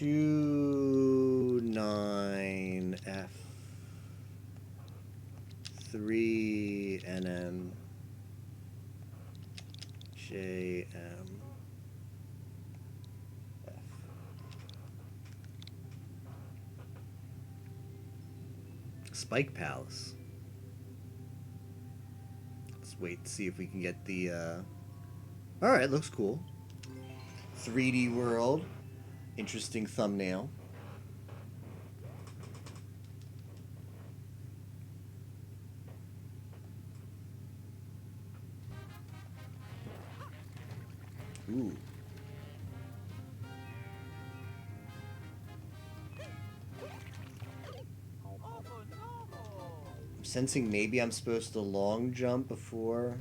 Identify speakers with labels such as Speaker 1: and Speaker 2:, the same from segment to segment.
Speaker 1: 29F-3NN-JMF. Spike Palace. Let's wait and see if we can get the, Alright, looks cool. 3D world. Interesting thumbnail. Ooh. I'm sensing maybe I'm supposed to long jump before.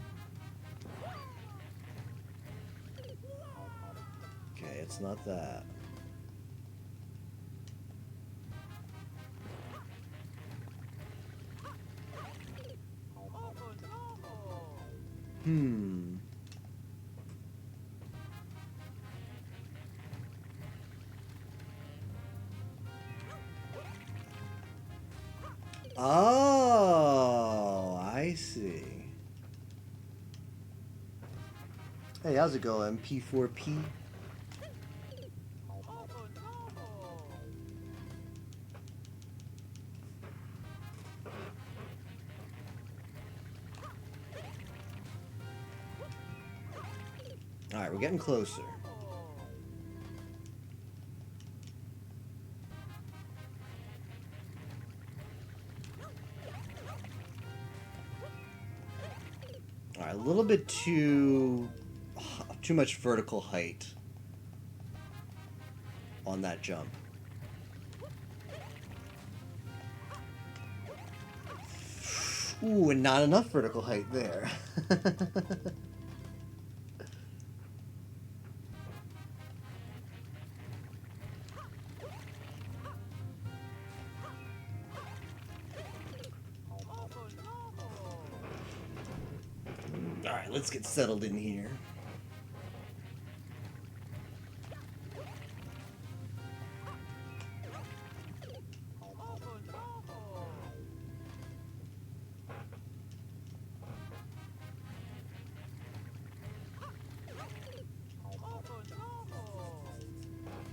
Speaker 1: Okay, it's not that. Oh, I see. Hey, how's it going, P4P? Alright, we're getting closer. Alright, a little bit too much vertical height on that jump. Ooh, and not enough vertical height there. Alright, let's get settled in here.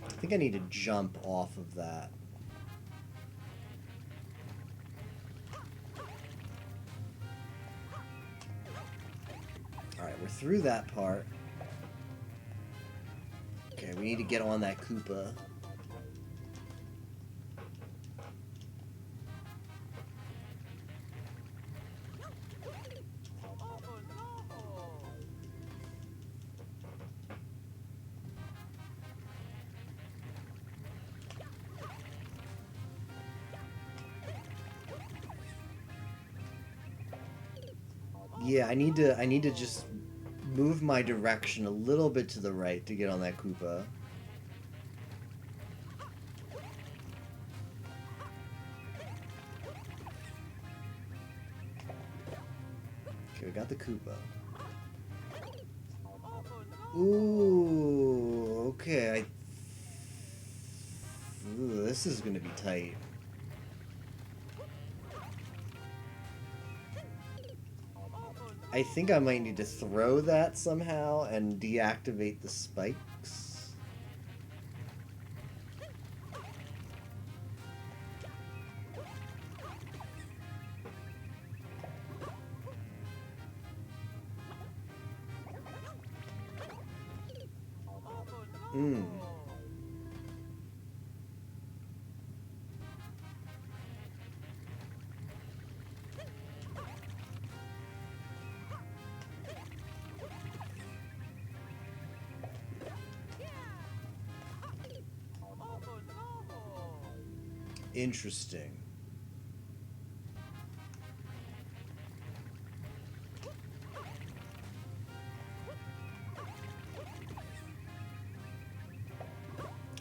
Speaker 1: I think I need to jump off of that. Alright, we're through that part. Okay, we need to get on that Koopa. Yeah, I need to just move my direction a little bit to the right to get on that Koopa. Okay, we got the Koopa. Ooh, okay. Ooh, this is gonna be tight. I think I might need to throw that somehow and deactivate the spikes. Interesting.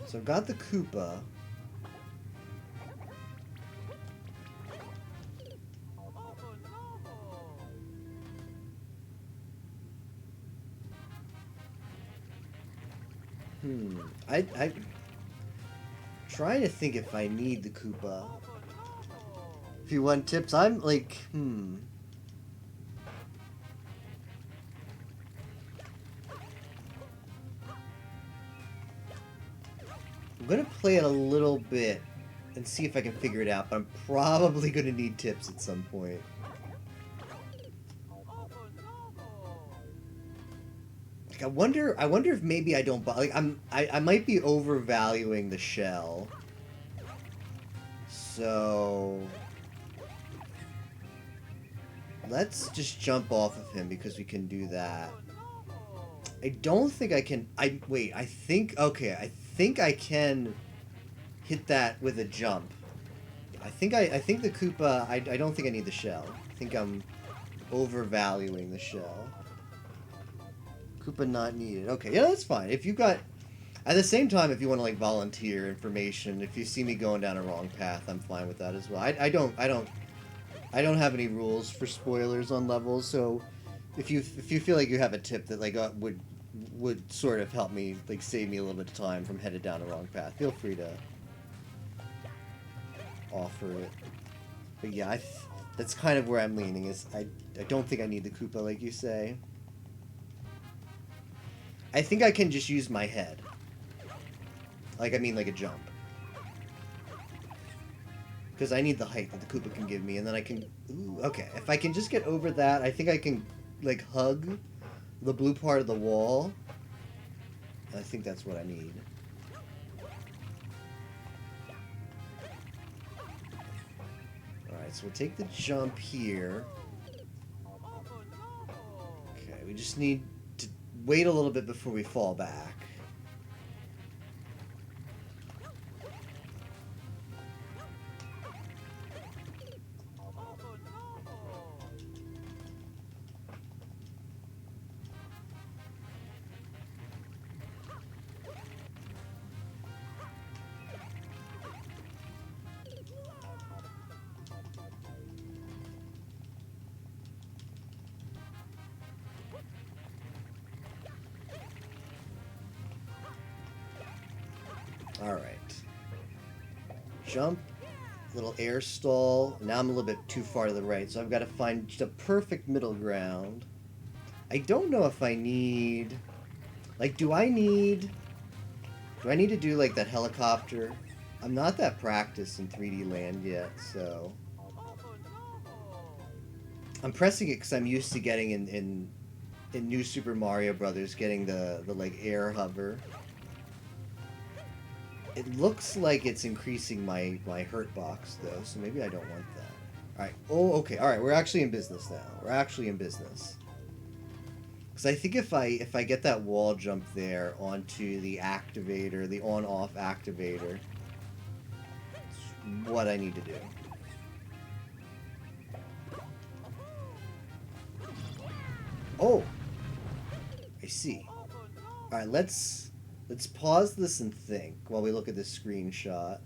Speaker 1: So I've got the Koopa. trying to think if I need the Koopa. If you want tips, I'm like, I'm gonna play it a little bit and see if I can figure it out, but I'm probably gonna need tips at some point. Like, I wonder if maybe I don't buy, like, I might be overvaluing the shell. So let's just jump off of him because we can do that. I don't think I can. Wait. I think I can hit that with a jump. I think the Koopa. I don't think I need the shell. I think I'm overvaluing the shell. Koopa not needed. Okay, yeah, that's fine. If you got. At the same time, if you want to like volunteer information, if you see me going down a wrong path, I'm fine with that as well. I don't have any rules for spoilers on levels, so if you feel like you have a tip that like would sort of help me, like save me a little bit of time from headed down a wrong path, feel free to offer it. But yeah, that's kind of where I'm leaning. Is I don't think I need the Koopa like you say. I think I can just use my head. Like, I mean, like a jump. Because I need the height that the Koopa can give me, and then I can... Ooh, okay. If I can just get over that, I think I can, like, hug the blue part of the wall. I think that's what I need. Alright, so we'll take the jump here. Okay, we just need to wait a little bit before we fall back. Alright. Jump, little air stall. Now I'm a little bit too far to the right, so I've got to find the perfect middle ground. I don't know if I need... Like, do I need to do, like, that helicopter? I'm not that practiced in 3D Land yet, so... I'm pressing it because I'm used to getting in New Super Mario Brothers, getting the like, air hover. It looks like it's increasing my hurt box, though, so maybe I don't want that. Alright. Oh, okay. Alright, we're actually in business now. We're actually in business. Because I think if I get that wall jump there onto the activator, the on-off activator, it's what I need to do. Oh! I see. Alright, let's pause this and think while we look at this screenshot.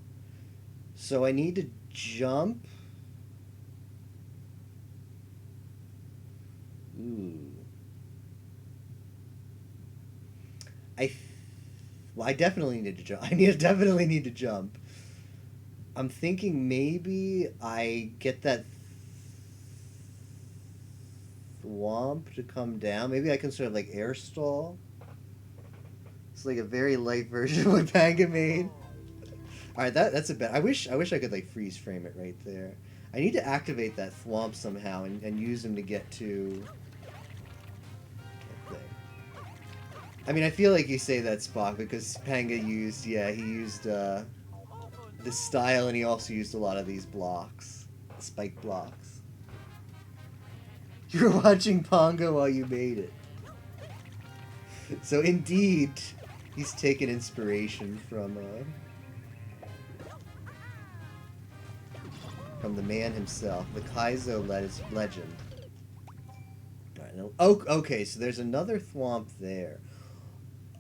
Speaker 1: So I need to jump. Ooh. I definitely need to jump. Definitely need to jump. I'm thinking maybe I get that thwomp to come down. Maybe I can sort of like air stall. It's like a very light version of what Panga made. Alright, that's a bet. I wish I could like freeze frame it right there. I need to activate that thwomp somehow and use him to get to that thing. I mean, I feel like you say that, Spock, because Panga used, he used this style, and he also used a lot of these blocks, spike blocks. You were watching Pongo while you made it. So indeed, he's taken inspiration from the man himself, the Kaizo legend. Alright, no, oh, okay, so there's another thwomp there.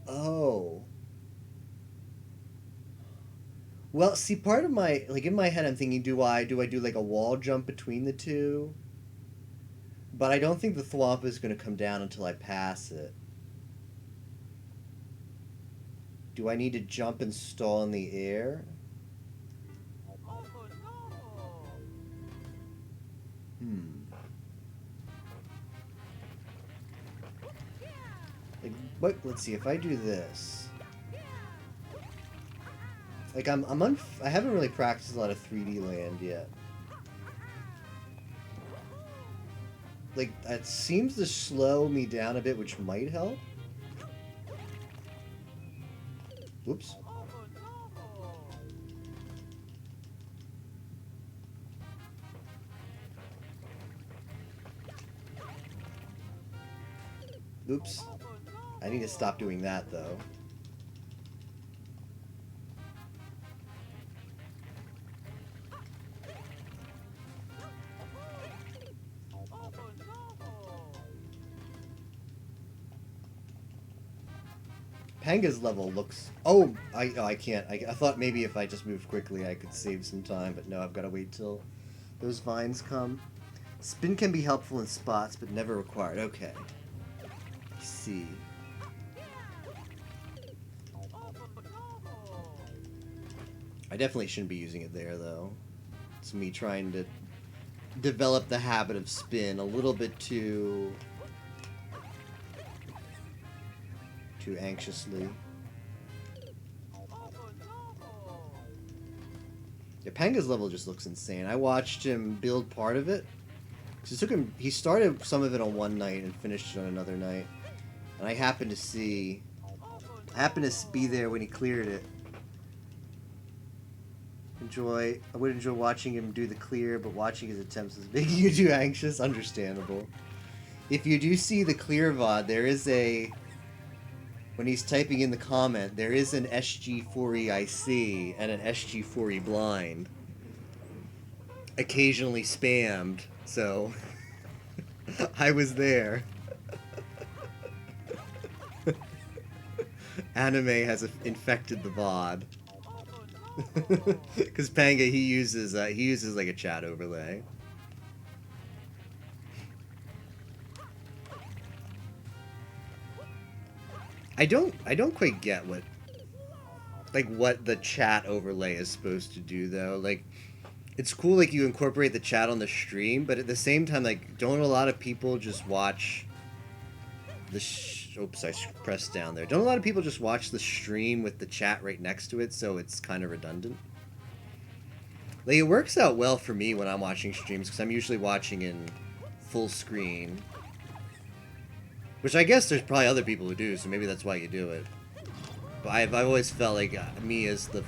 Speaker 1: Oh. Well, see, part of my, like, in my head I'm thinking, do I do like a wall jump between the two? But I don't think the thwomp is going to come down until I pass it. Do I need to jump and stall in the air? Like, what? Let's see, if I do this... Like, I haven't really practiced a lot of 3D land yet. Like, it seems to slow me down a bit, which might help. Whoops. Oops. I need to stop doing that, though. Panga's level looks... Oh, I can't. I thought maybe if I just move quickly I could save some time, but no, I've got to wait till those vines come. Spin can be helpful in spots, but never required. Okay. Let's see. I definitely shouldn't be using it there, though. It's me trying to develop the habit of spin a little bit too anxiously. Yeah, Panga's level just looks insane. I watched him build part of it. Cause it took him. He started some of it on one night and finished it on another night. And I happened to be there when he cleared it. I would enjoy watching him do the clear, but watching his attempts is making you too anxious. Understandable. If you do see the clear VOD, there is a... When he's typing in the comment, there is an SG4EIC and an SG4E blind. Occasionally spammed, so... I was there. Anime has infected the VOD. Because Panga, he uses like a chat overlay. I don't quite get what the chat overlay is supposed to do, though. Like, it's cool, like, you incorporate the chat on the stream, but at the same time, like, don't a lot of people just watch the oops, I pressed down there. Don't a lot of people just watch the stream with the chat right next to it, so it's kind of redundant? Like, it works out well for me when I'm watching streams, because I'm usually watching in full screen. Which I guess there's probably other people who do, so maybe that's why you do it. But I've always felt like me as the...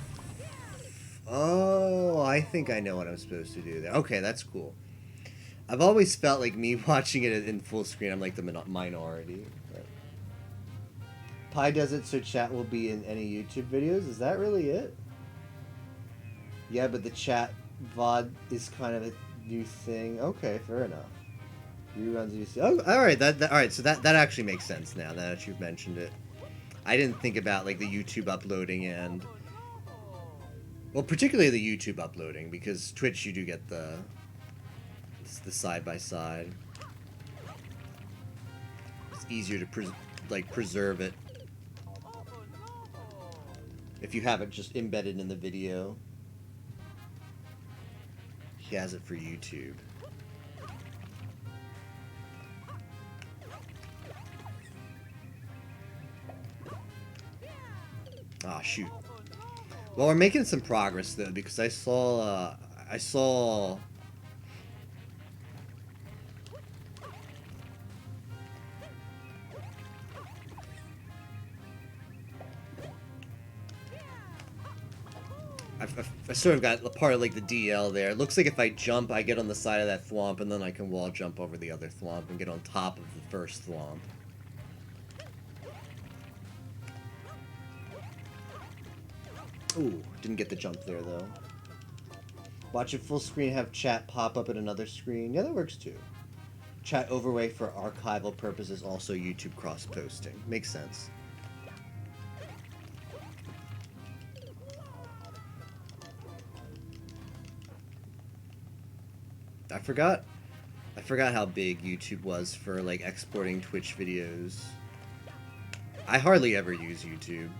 Speaker 1: Oh, I think I know what I'm supposed to do there. Okay, that's cool. I've always felt like me watching it in full screen, I'm like the minority. But... Pi does it so chat will be in any YouTube videos? Is that really it? Yeah, but the chat VOD is kind of a new thing. Okay, fair enough. Reruns you see. Oh, alright, alright, so that actually makes sense now that you've mentioned it. I didn't think about, like, the YouTube uploading and... Well, particularly the YouTube uploading, because Twitch you do get the side-by-side. It's easier to, preserve it. If you have it just embedded in the video. He has it for YouTube. Ah, shoot. Well, we're making some progress, though, because I saw... I sort of got a part of, like, the DL there. It looks like if I jump, I get on the side of that thwomp, and then I can wall jump over the other thwomp and get on top of the first thwomp. Ooh, didn't get the jump there, though. Watch it full screen, have chat pop up at another screen. Yeah, that works, too. Chat overlay for archival purposes, also YouTube cross-posting. Makes sense. I forgot how big YouTube was for, like, exporting Twitch videos. I hardly ever use YouTube.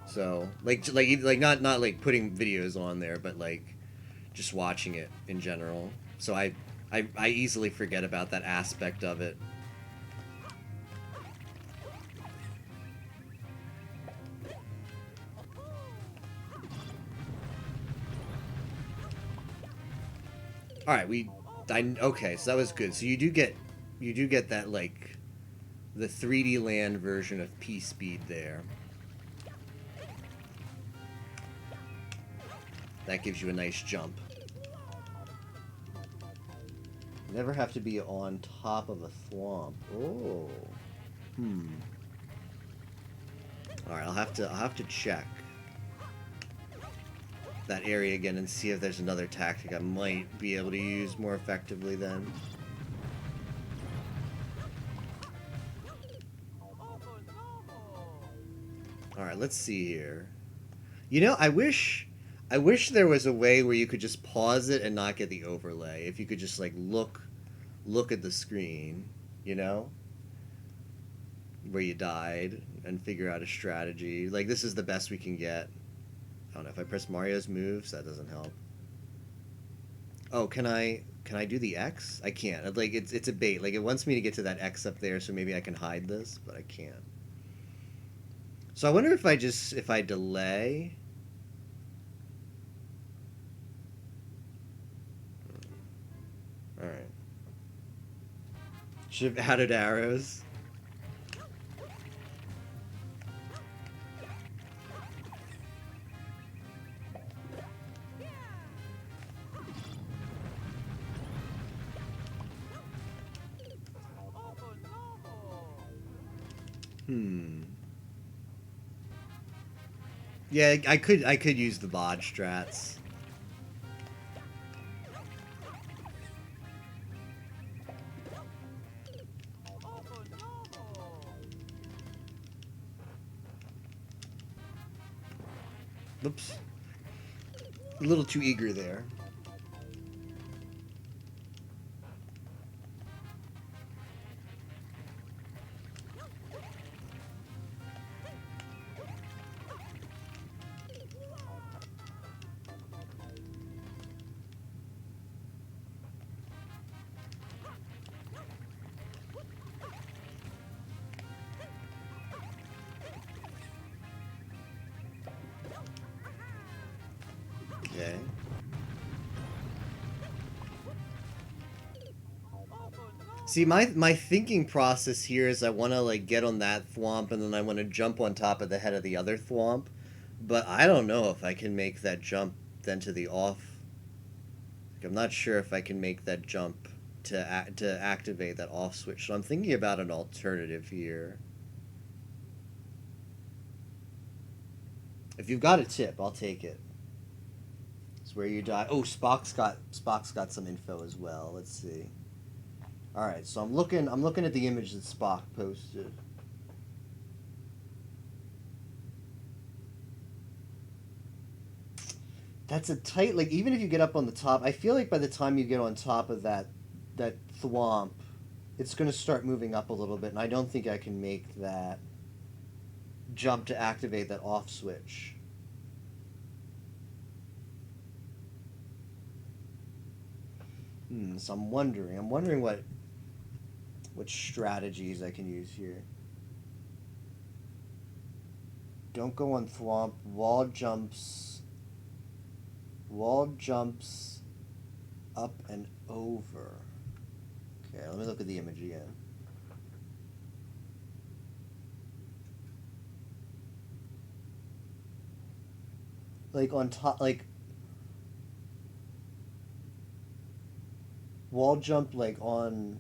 Speaker 1: So, not like putting videos on there, but like just watching it in general. So I I easily forget about that aspect of it. All right, okay, so that was good. So you do get that, like, the 3D land version of P-Speed there. That gives you a nice jump. Never have to be on top of a thwomp. Oh. Alright, I'll have to check that area again and see if there's another tactic I might be able to use more effectively then. Alright, let's see here. You know, I wish there was a way where you could just pause it and not get the overlay. If you could just, like, look at the screen, you know? Where you died and figure out a strategy. Like, this is the best we can get. I don't know, if I press Mario's moves, that doesn't help. Oh, can I do the X? I can't. Like, it's a bait. Like, it wants me to get to that X up there, so maybe I can hide this, but I can't. So I wonder if I delay. Alright. Should have added arrows. Yeah, I could use the VOD strats. Oops. A little too eager there. Okay. See, my thinking process here is I want to, like, get on that thwomp and then I want to jump on top of the head of the other thwomp, but I don't know if I can make that jump then to the off. Like, I'm not sure if I can make that jump to activate that off switch. So I'm thinking about an alternative here. If you've got a tip, I'll take it. It's where you die. Oh, Spock's got some info as well. Let's see. All right, so I'm looking at the image that Spock posted. That's a tight, like, even if you get up on the top, I feel like by the time you get on top of that thwomp, it's going to start moving up a little bit, and I don't think I can make that jump to activate that off switch. So I'm wondering what strategies I can use here. Don't go on thwomp. Wall jumps up and over. Okay, let me look at the image again. Like on top, like wall jump, like on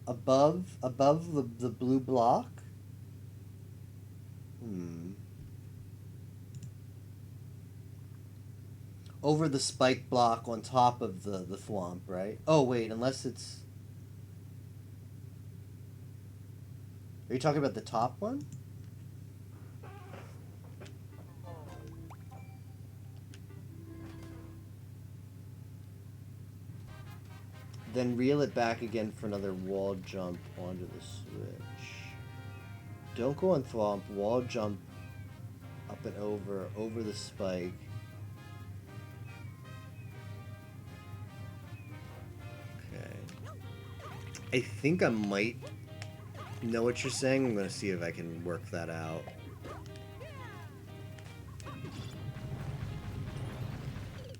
Speaker 1: above the blue block. Over the spike block on top of the thwomp, right? Oh wait, unless it's. Are you talking about the top one? Then reel it back again for another wall jump onto the switch. Don't go on thwomp. Wall jump up Up and over the spike. Okay. I think I might know what you're saying. I'm going to see if I can work that out.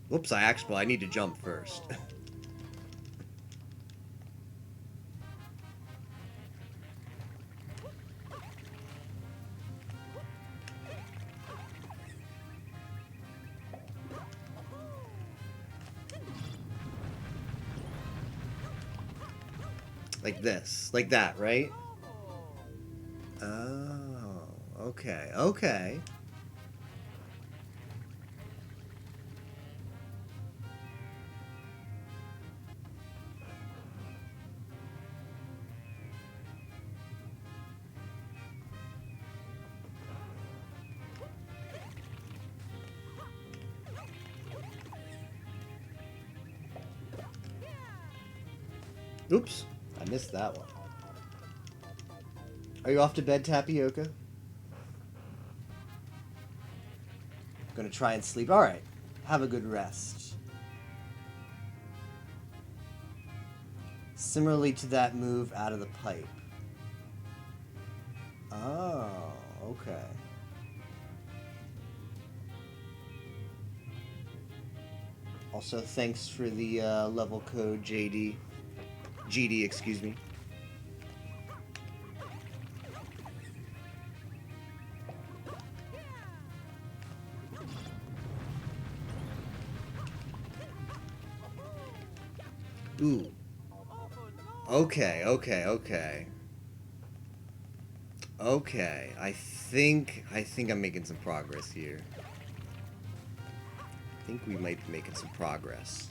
Speaker 1: Whoops, I need to jump first. Like this. Like that, right? Oh, okay, okay. Oops, I missed that one. Are you off to bed, Tapioca? Gonna try and sleep. Alright, have a good rest. Similarly to that move out of the pipe. Oh, okay. Also, thanks for the level code, JD. GD, excuse me. Ooh. Okay, okay, okay. Okay, I think I'm making some progress here. I think we might be making some progress.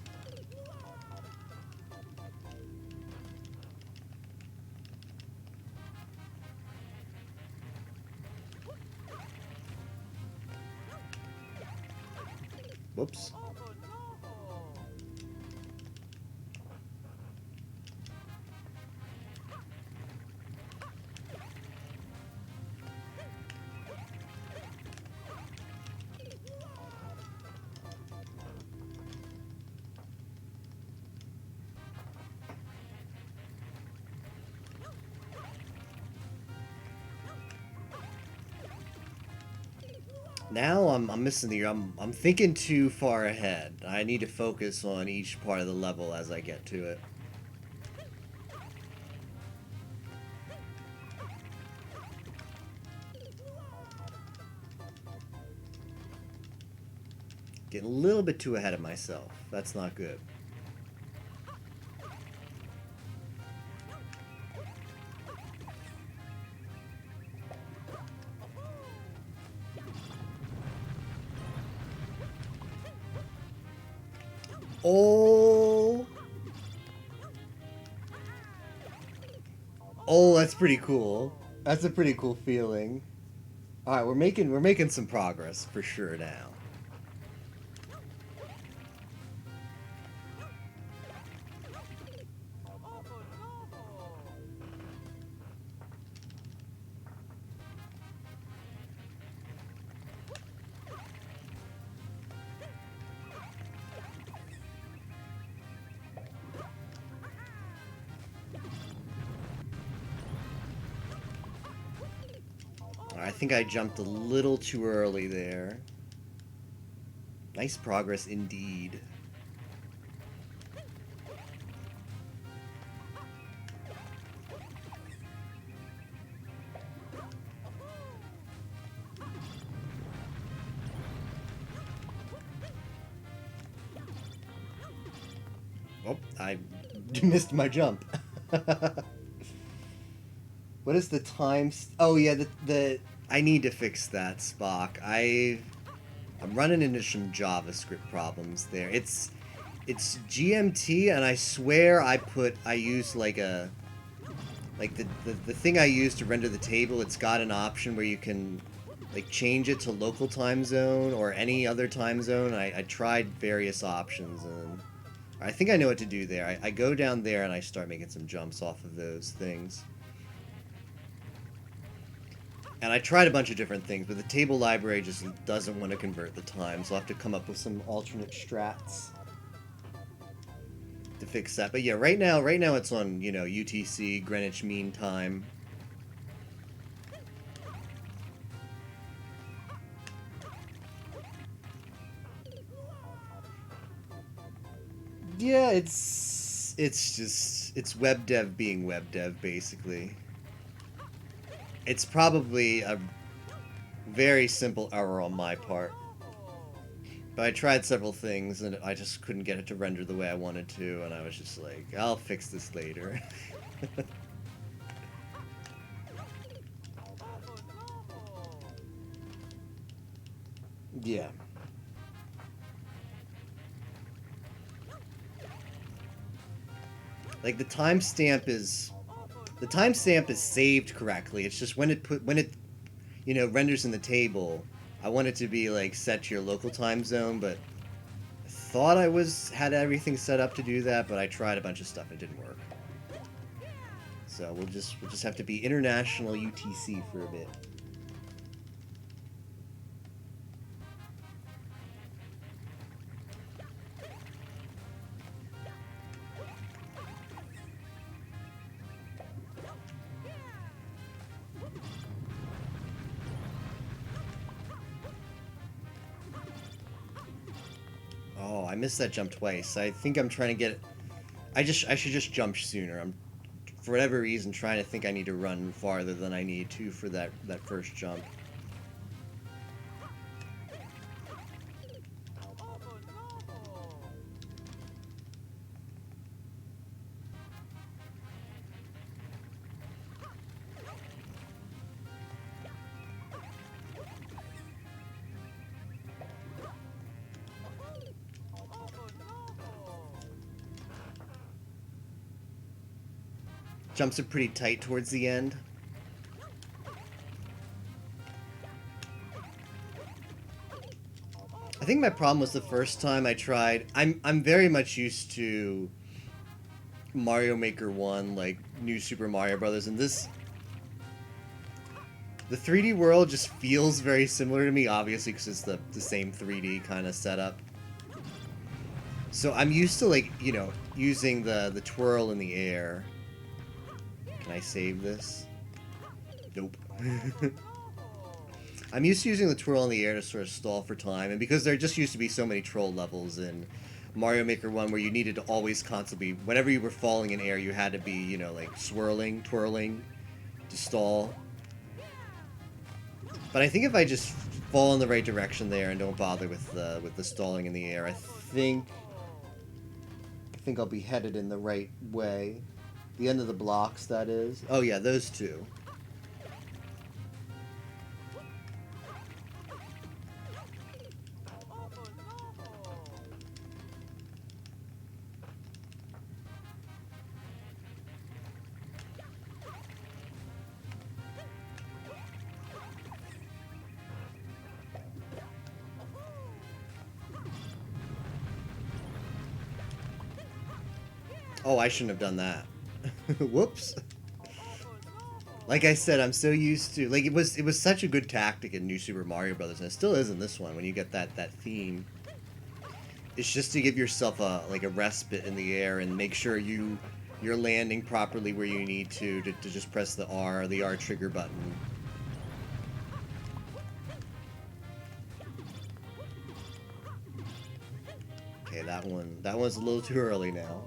Speaker 1: Whoops. Now I'm missing the I'm thinking too far ahead. I need to focus on each part of the level as I get to it. Getting a little bit too ahead of myself. That's not good. Oh. Oh, that's pretty cool. That's a pretty cool feeling. All right, we're making some progress for sure now. I think I jumped a little too early there. Nice progress indeed. Oh, I missed my jump. What is the time? Oh yeah, the I need to fix that, Spock. I'm running into some JavaScript problems there. It's GMT, and I swear I used like the thing I used to render the table. It's got an option where you can like change it to local time zone or any other time zone. I tried various options, and I think I know what to do there. I go down there and I start making some jumps off of those things. And I tried a bunch of different things, but the table library just doesn't want to convert the time, so I'll have to come up with some alternate strats to fix that. But yeah, right now it's on, you know, UTC, Greenwich Mean Time. Yeah, it's web dev being web dev, basically. It's probably a very simple error on my part. But I tried several things, and I just couldn't get it to render the way I wanted to, and I was just like, I'll fix this later. Yeah. Like the timestamp is saved correctly. It's just when it you know renders in the table, I want it to be like set to your local time zone, but I thought I had everything set up to do that, but I tried a bunch of stuff and it didn't work. So we'll just have to be international UTC for a bit. Oh, I missed that jump twice. I think I'm trying to get. I should just jump sooner. I'm, for whatever reason, trying to think I need to run farther than I need to for that first jump. Jumps are pretty tight towards the end. I think my problem was the first time I tried. I'm very much used to Mario Maker 1, like New Super Mario Brothers, and this the 3D world just feels very similar to me, obviously because it's the same 3D kind of setup. So I'm used to, like, you know, using the twirl in the air. Can I save this? Nope. I'm used to using the twirl in the air to sort of stall for time, and because there just used to be so many troll levels in Mario Maker 1 where you needed to always constantly, whenever you were falling in air, you had to be, you know, like swirling, twirling to stall. But I think if I just fall in the right direction there and don't bother with the stalling in the air, I think I'll be headed in the right way. The end of the blocks, that is. Oh yeah, those two. Oh, I shouldn't have done that. Whoops. Like I said, I'm so used to, like, it was such a good tactic in New Super Mario Brothers, and it still is in this one when you get that theme. It's just to give yourself a respite in the air and make sure you're landing properly where you need to just press the R trigger button. Okay, that one's a little too early now.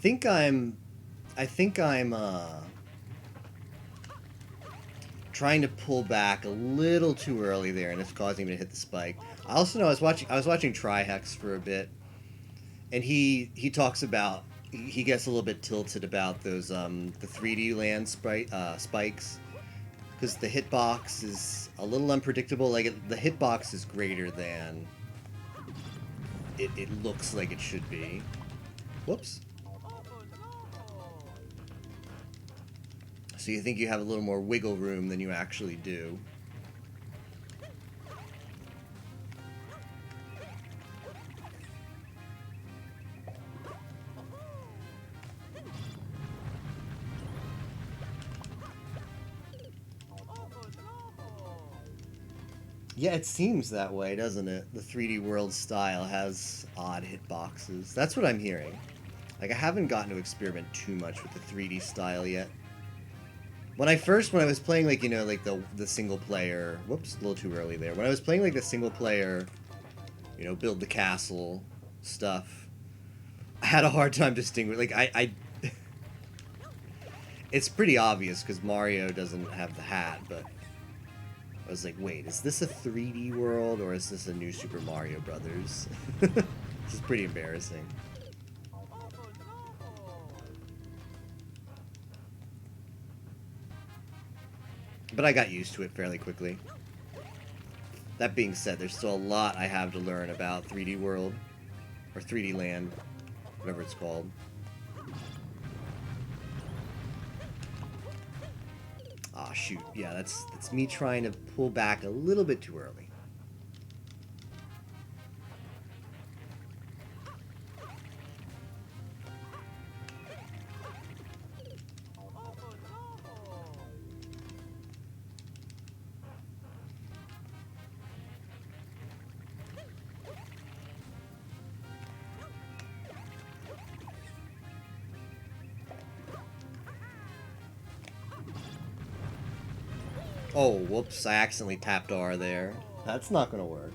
Speaker 1: I think I'm trying to pull back a little too early there, and it's causing me to hit the spike. I also know I was watching Trihex for a bit, and he talks about he gets a little bit tilted about those the 3D land spikes, because the hitbox is a little unpredictable. Like the hitbox is greater than it looks like it should be. Whoops. So you think you have a little more wiggle room than you actually do. Yeah, it seems that way, doesn't it? The 3D World style has odd hitboxes. That's what I'm hearing. Like, I haven't gotten to experiment too much with the 3D style yet. When I was playing, like, you know, like the single player... Whoops, a little too early there. When I was playing, like, the single player, you know, build the castle stuff, I had a hard time distinguishing... Like, I it's pretty obvious, because Mario doesn't have the hat, but... I was like, wait, is this a 3D world, or is this a new Super Mario Brothers? This is pretty embarrassing. But I got used to it fairly quickly. That being said, there's still a lot I have to learn about 3D World, or 3D Land, whatever it's called. Aw, shoot. Yeah, that's me trying to pull back a little bit too early. Oh, whoops, I accidentally tapped R there. That's not gonna work.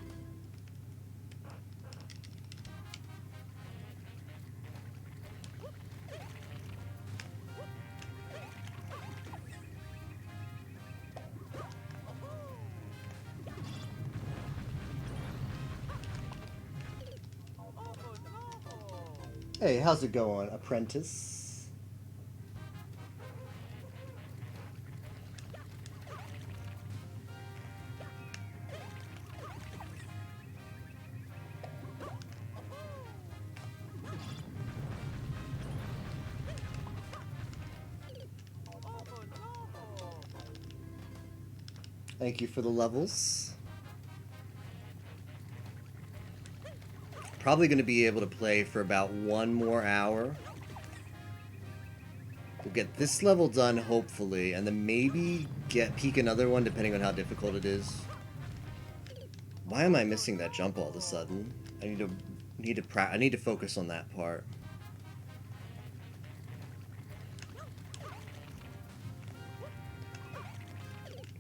Speaker 1: Hey, how's it going, apprentice? Thank you for the levels. Probably going to be able to play for about 1 more hour. We'll get this level done, hopefully, and then maybe peek another one, depending on how difficult it is. Why am I missing that jump all of a sudden? I need to focus on that part.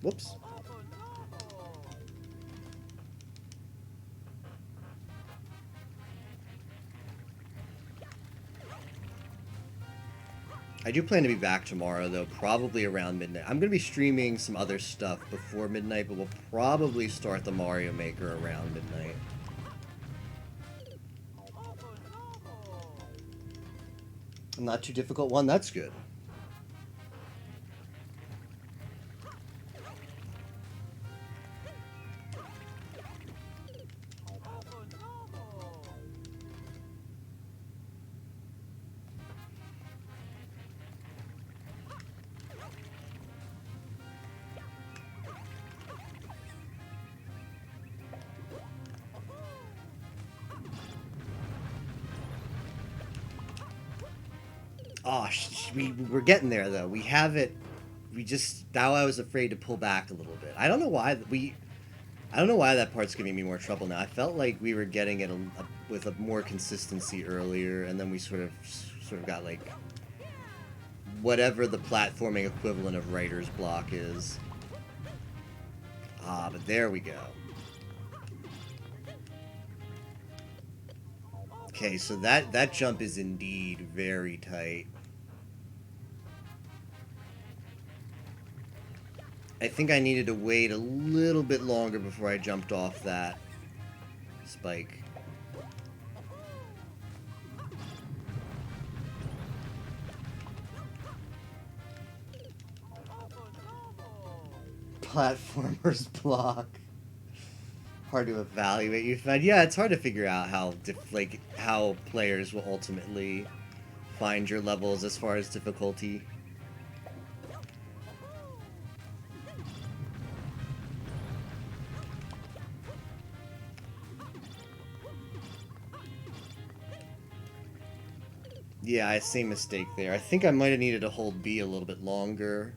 Speaker 1: Whoops. I do plan to be back tomorrow, though, probably around midnight. I'm going to be streaming some other stuff before midnight, but we'll probably start the Mario Maker around midnight. Not too difficult one, that's good. Oh, we're getting there, though. We have it. Now I was afraid to pull back a little bit. I don't know why that part's giving me more trouble now. I felt like we were getting it with a more consistency earlier, and then we sort of got, like, whatever the platforming equivalent of writer's block is. But there we go. Okay, so that jump is indeed very tight. I think I needed to wait a little bit longer before I jumped off that spike. Platformers block. Hard to evaluate. You find, yeah, it's hard to figure out how how players will ultimately find your levels as far as difficulty. Yeah, same mistake there. I think I might have needed to hold B a little bit longer.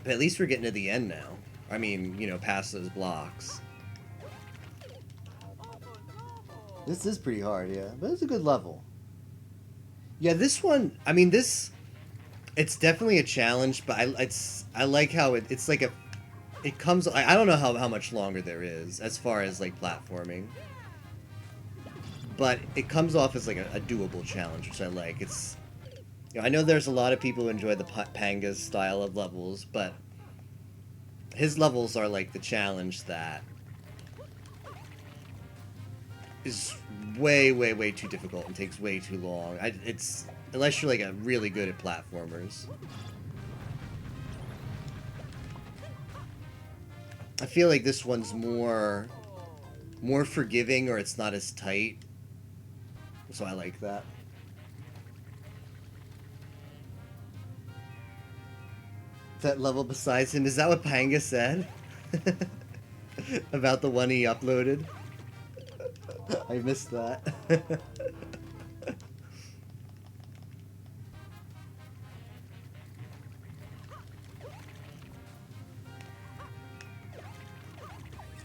Speaker 1: But at least we're getting to the end now. I mean, you know, past those blocks. This is pretty hard, yeah. But it's a good level. Yeah, this one, I mean, it's definitely a challenge, but I like how it's like it comes, I don't know how much longer there is as far as like platforming. But it comes off as like a doable challenge, which I like. It's, you know, I know there's a lot of people who enjoy the Panga's style of levels, but his levels are like the challenge that is way too difficult and takes way too long. It's unless you're like really good at platformers. I feel like this one's more forgiving, or it's not as tight. So I like that. That level besides him, is that what Panga said? About the one he uploaded? I missed that.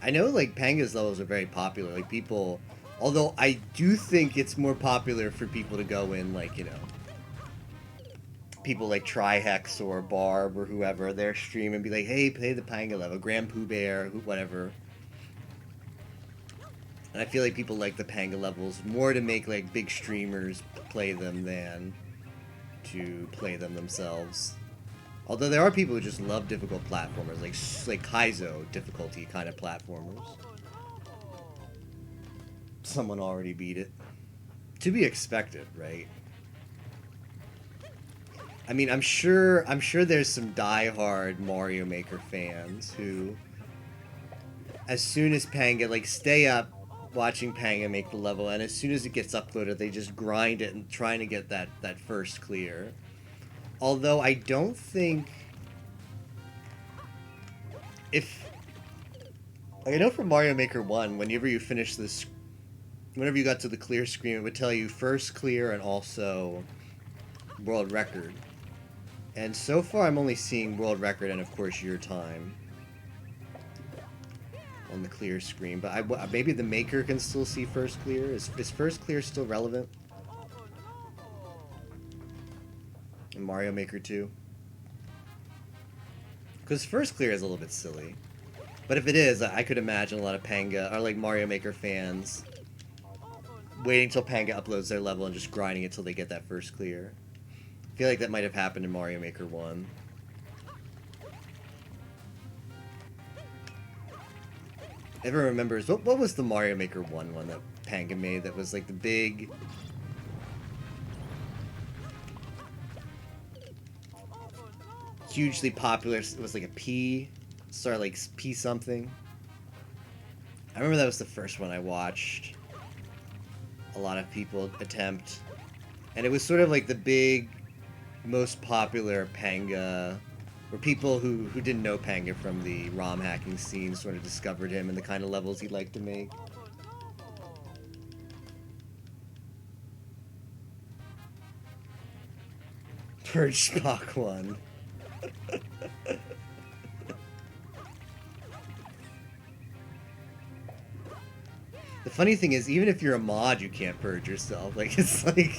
Speaker 1: I know, like, Panga's levels are very popular. Like, people... Although, I do think it's more popular for people to go in, like, you know... People like Trihex or Barb or whoever, their stream and be like, hey, play the Panga level. Grand Pooh Bear, whatever. And I feel like people like the Panga levels more to make, like, big streamers play them than to play them themselves. Although there are people who just love difficult platformers, like Kaizo difficulty kind of platformers. Someone already beat it. To be expected, right? I mean, I'm sure there's some die-hard Mario Maker fans who, as soon as Panga, like, stay up watching Panga make the level, and as soon as it gets uploaded, they just grind it and trying to get that first clear. Although I don't think... Like, I know from Mario Maker 1, whenever you finish this... Whenever you got to the clear screen, it would tell you first clear and also world record. And so far, I'm only seeing world record and, of course, your time on the clear screen. But maybe the Maker can still see first clear. Is first clear still relevant in Mario Maker 2? Because first clear is a little bit silly. But if it is, I could imagine a lot of Panga, or like Mario Maker fans, waiting till Panga uploads their level and just grinding it till they get that first clear. I feel like that might have happened in Mario Maker 1. Everyone remembers, what was the Mario Maker 1 one that Panga made that was like the big... hugely popular, it was like a P, started like P something. I remember that was the first one I watched a lot of people attempt. And it was sort of like the big... most popular Panga, where people who didn't know Panga from the ROM hacking scene sort of discovered him and the kind of levels he'd like to make. Purge Spock 1. The funny thing is, even if you're a mod, you can't purge yourself. Like, it's like,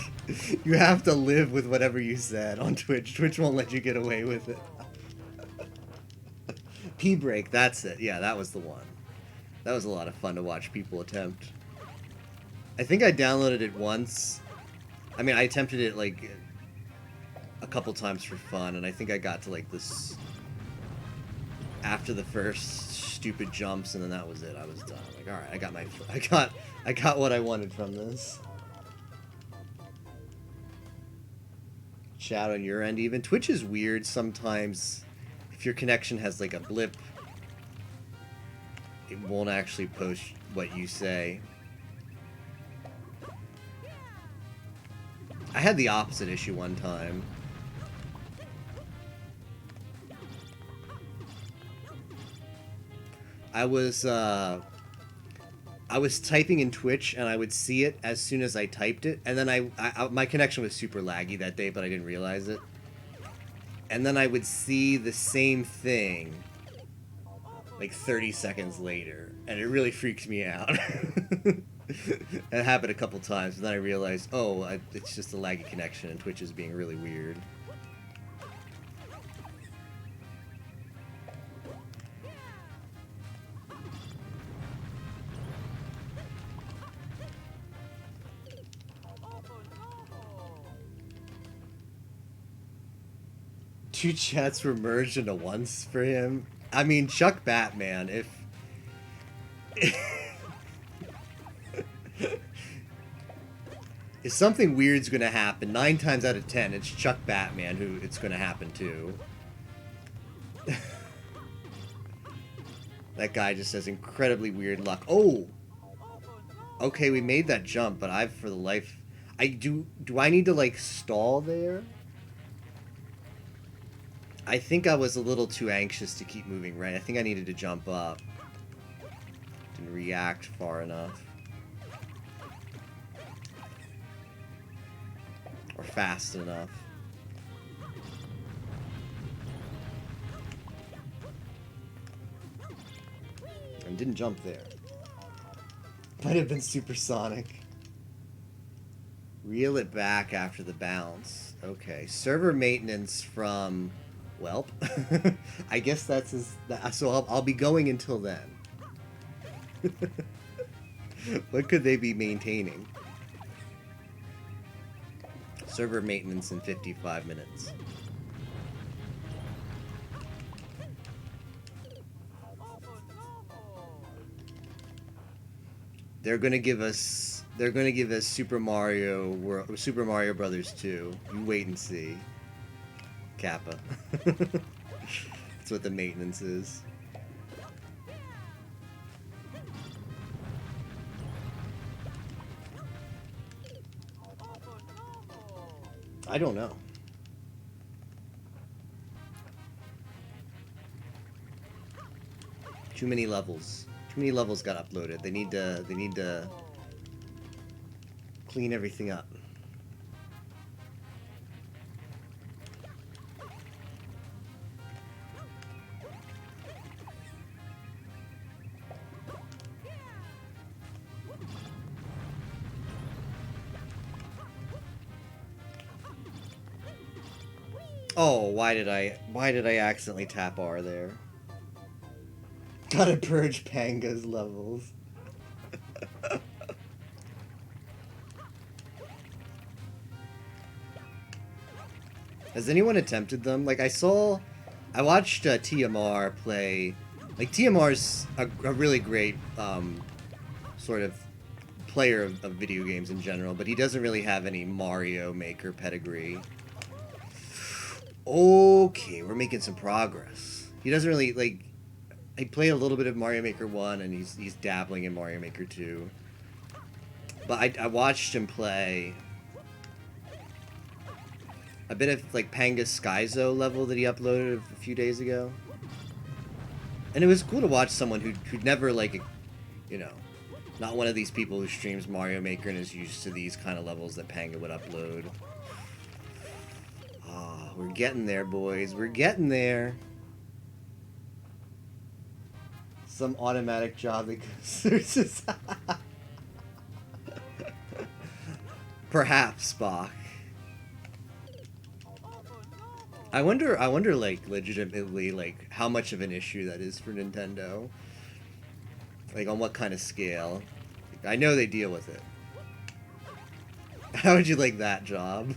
Speaker 1: you have to live with whatever you said on Twitch. Twitch won't let you get away with it. P-Break, that's it. Yeah, that was the one. That was a lot of fun to watch people attempt. I think I downloaded it once. I mean, I attempted it like a couple times for fun, and I think I got to like this after the first stupid jumps, and then that was it. I was done. Like, all right, I got what I wanted from this. Chat on your end, even Twitch is weird sometimes. If your connection has like a blip, it won't actually post what you say. I had the opposite issue one time. I was typing in Twitch, and I would see it as soon as I typed it, and then my connection was super laggy that day, but I didn't realize it. And then I would see the same thing like 30 seconds later, and it really freaked me out. It happened a couple times, and then I realized, oh, it's just a laggy connection, and Twitch is being really weird. Two chats were merged into once for him. I mean, Chuck Batman, if... if something weird's gonna happen, 9 times out of 10, it's Chuck Batman who it's gonna happen to. That guy just has incredibly weird luck. Oh! Okay, we made that jump, but for the life... do I need to, like, stall there? I think I was a little too anxious to keep moving right. I think I needed to jump up. Didn't react far enough. Or fast enough. And didn't jump there. Might have been supersonic. Reel it back after the bounce. Okay. Server maintenance from... Welp. I guess that's his... So I'll be going until then. What could they be maintaining? Server maintenance in 55 minutes. They're gonna give us Super Mario Brothers 2. You wait and see. Kappa. That's what the maintenance is. I don't know. Too many levels. Too many levels got uploaded. They need to clean everything up. Oh, why did I accidentally tap R there? Gotta purge Panga's levels. Has anyone attempted them? Like, I watched TMR play. Like, TMR's a really great sort of player of video games in general, but he doesn't really have any Mario Maker pedigree. Okay, we're making some progress. He doesn't really, like... He played a little bit of Mario Maker 1, and he's dabbling in Mario Maker 2. But I watched him play a bit of, like, Panga's Skyzo level that he uploaded a few days ago. And it was cool to watch someone who'd never, like, you know, not one of these people who streams Mario Maker and is used to these kind of levels that Panga would upload. Ah, we're getting there, boys. We're getting there. Some automatic job that searches. Perhaps, Spock. I wonder, like, legitimately, like, how much of an issue that is for Nintendo. Like, on what kind of scale. I know they deal with it. How would you like that job?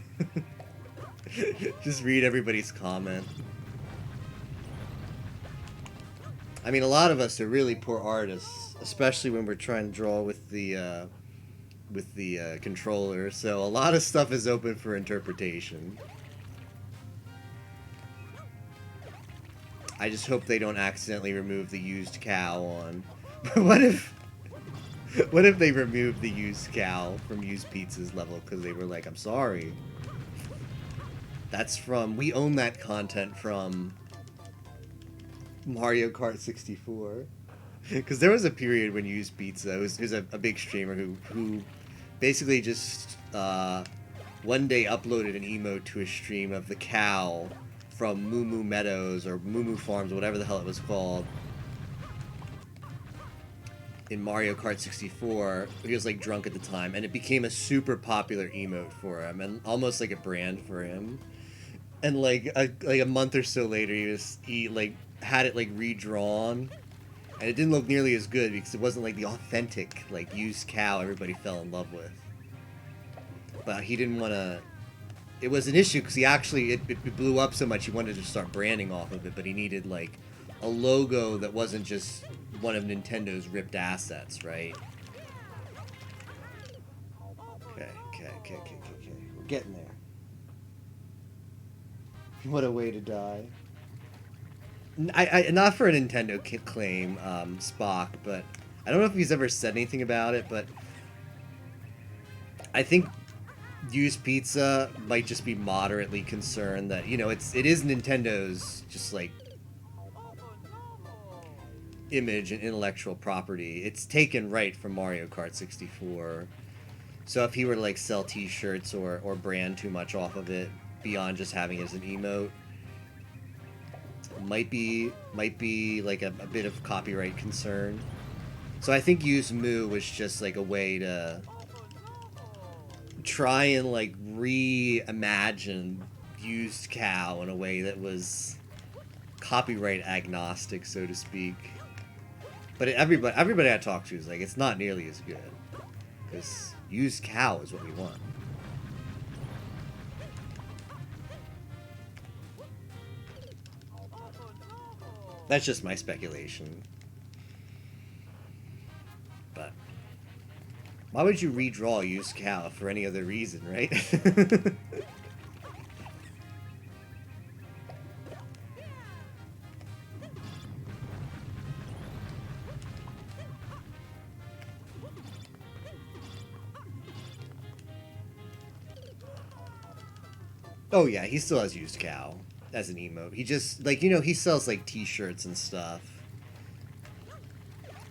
Speaker 1: Just read everybody's comment. I mean, a lot of us are really poor artists, especially when we're trying to draw with the controller. So a lot of stuff is open for interpretation. I just hope they don't accidentally remove the used cow on. What if they removed the used cow from Used Pizza's level because they were like, I'm sorry. That's from, we own that content from Mario Kart 64. Because there was a period when Used Pizza was a big streamer who basically just one day uploaded an emote to a stream of the cow from Moo Moo Meadows or Moo Moo Farms, whatever the hell it was called, in Mario Kart 64. He was like drunk at the time, and it became a super popular emote for him, and almost like a brand for him. And like a month or so later, he like had it like redrawn, and it didn't look nearly as good because it wasn't like the authentic like used cow everybody fell in love with. But he didn't want to. It was an issue because he actually it blew up so much he wanted to start branding off of it, but he needed like a logo that wasn't just one of Nintendo's ripped assets, right? Okay. We're getting there. What a way to die. I not for a Nintendo claim, Spock, but I don't know if he's ever said anything about it, but I think Used Pizza might just be moderately concerned that, you know, it is Nintendo's just like image and intellectual property. It's taken right from Mario Kart 64. So if he were to like sell t-shirts or brand too much off of it beyond just having it as an emote, might be like a bit of copyright concern. So I think Used Moo was just like a way to try and like reimagine Used Cow in a way that was copyright agnostic, so to speak. But everybody I talk to is like, it's not nearly as good, because Used Cow is what we want. That's just my speculation. But why would you redraw Used Cow for any other reason, right? Oh yeah, he still has Used Cow as an emote. He just, like, you know, he sells like t-shirts and stuff.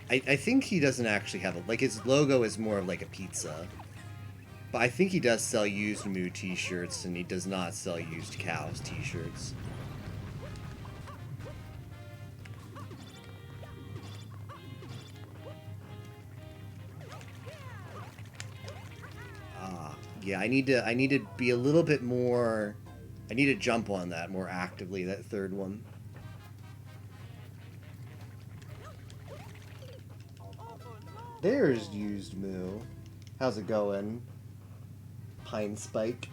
Speaker 1: I think he doesn't actually have like, his logo is more of like a pizza. But I think he does sell Used Moo t-shirts, and he does not sell Used Cows t-shirts. Yeah, I need to be a little bit more. I need to jump on that more actively, that third one. There's Used Moo. How's it going? Pine Spike.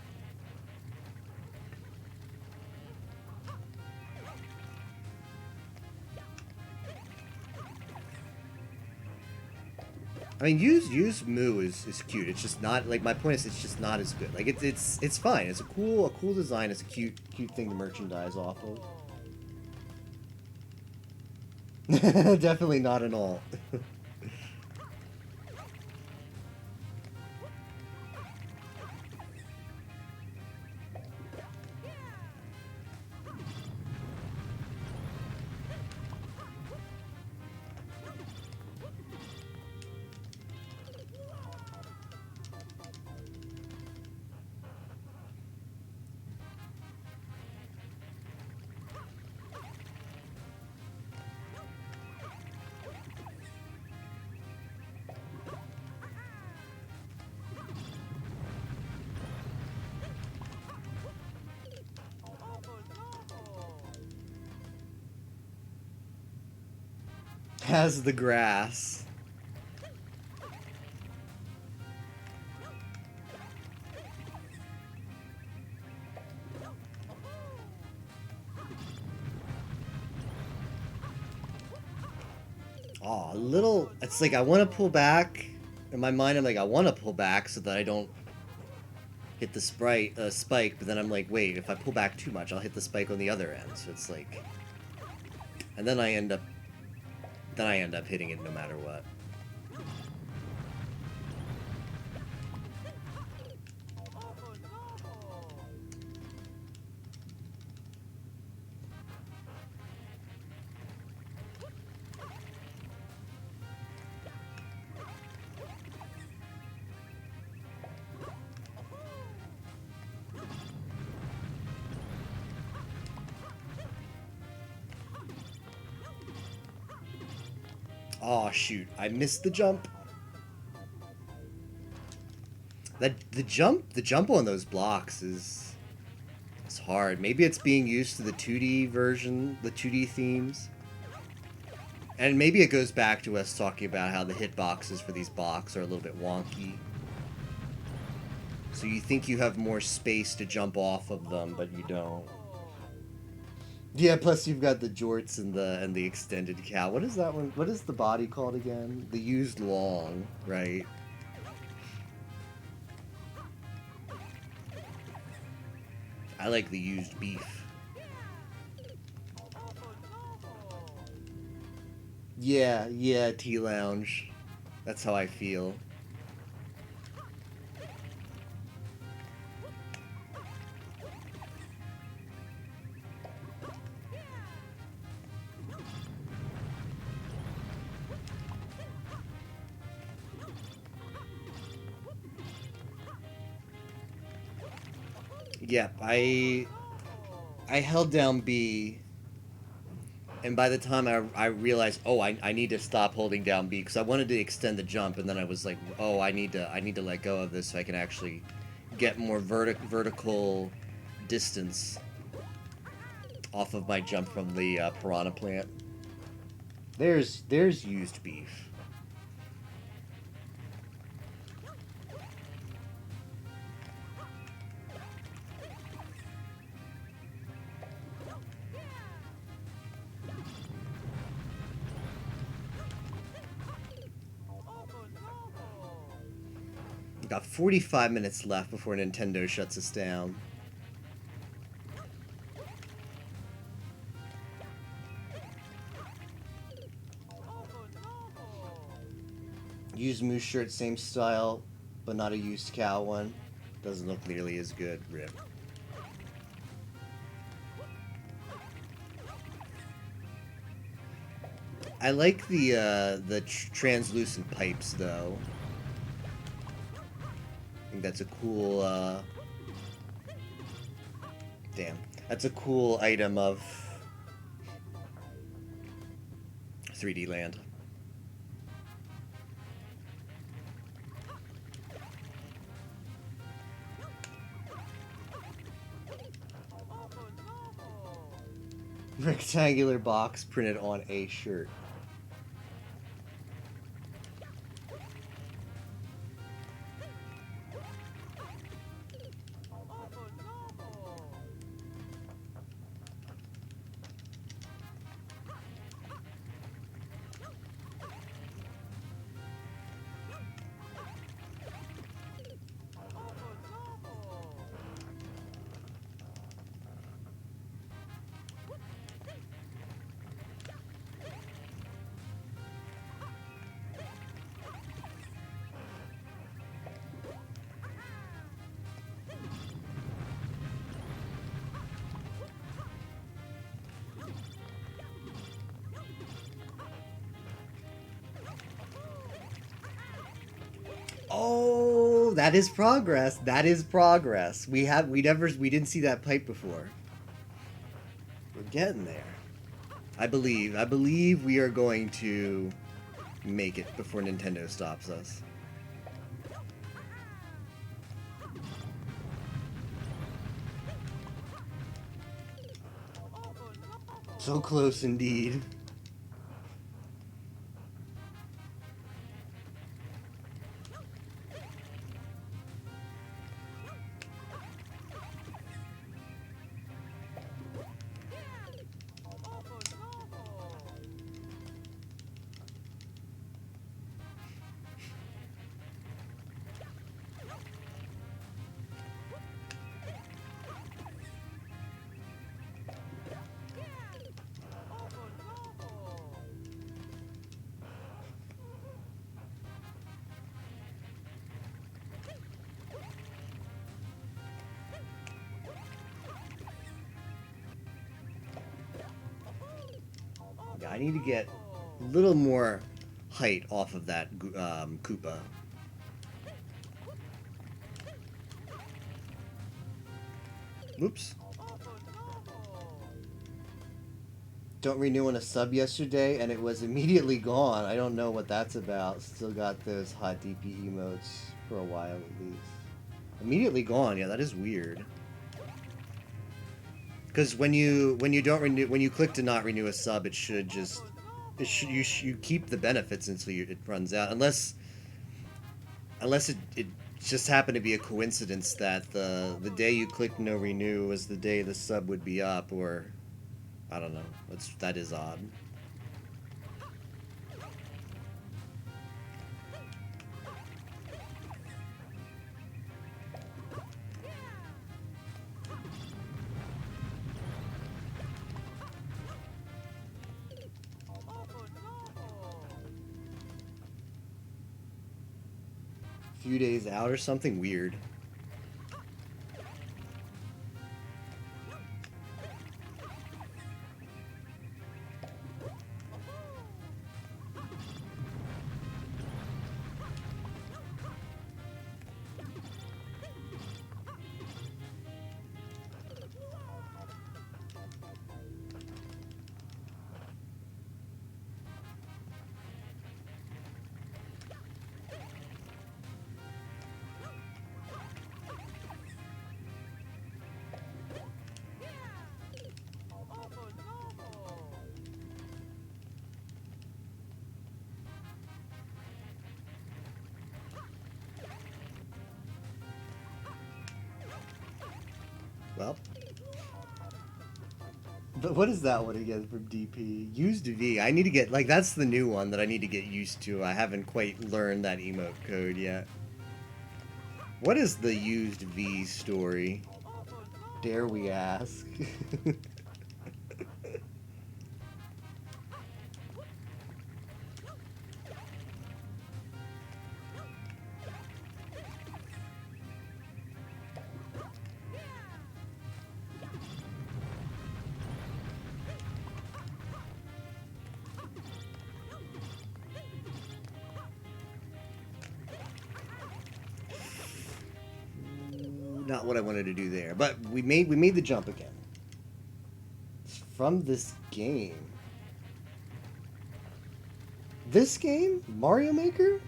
Speaker 1: I mean, used Moo is cute. It's just not, like, my point is it's just not as good. Like, it's fine. It's a cool design. It's a cute thing to merchandise off of. Definitely not an alt. Has the grass. Oh, a little. It's like I want to pull back. In my mind, I'm like, I want to pull back so that I don't hit the spike. But then I'm like, wait, if I pull back too much, I'll hit the spike on the other end. So it's like, and then I end up hitting it no matter what. Oh shoot, I missed the jump. The jump on those blocks is hard. Maybe it's being used to the 2D version, the 2D themes. And maybe it goes back to us talking about how the hitboxes for these blocks are a little bit wonky. So you think you have more space to jump off of them, but you don't. Yeah, plus you've got the jorts and the extended cow. What is that one? What is the body called again? The used long, right? I like the used beef. Yeah, T-Lounge. That's how I feel. Yep, I held down B, and by the time I realized, oh, I need to stop holding down B because I wanted to extend the jump, and then I was like, oh, I need to let go of this so I can actually get more vertical distance off of my jump from the piranha plant. There's used beef. We've got 45 minutes left before Nintendo shuts us down. Used moose shirt, same style, but not a used cow one. Doesn't look nearly as good. Rip. I like the translucent pipes though. I think that's a cool. Damn, that's a cool item of 3D Land. Rectangular box printed on a shirt. Oh, that is progress. That is progress. We didn't see that pipe before. We're getting there. I believe we are going to make it before Nintendo stops us. So close indeed. Yeah, I need to get a little more height off of that Koopa. Whoops. Don't renew on a sub yesterday, and it was immediately gone. I don't know what that's about. Still got those hot DP emotes for a while at least. Immediately gone. Yeah, that is weird. Because when you don't renew, when you click to not renew a sub, it should just you keep the benefits until it runs out, unless it just happened to be a coincidence that the day you clicked no renew was the day the sub would be up, or I don't know. That is odd. Few days out or something weird. Well, but what is that one again from DP? Used V. I need to get, like, that's the new one that I need to get used to. I haven't quite learned that emote code yet. What is the used V story? Dare we ask? Not what I wanted to do there, but we made the jump again. It's from this game. This game? Mario Maker?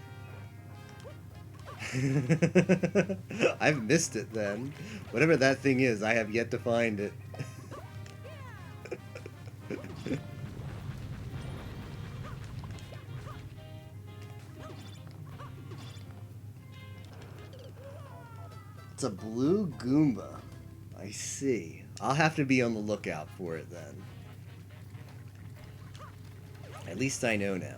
Speaker 1: I've missed it then. Whatever that thing is, I have yet to find it. It's a blue Goomba. I see. I'll have to be on the lookout for it then. At least I know now.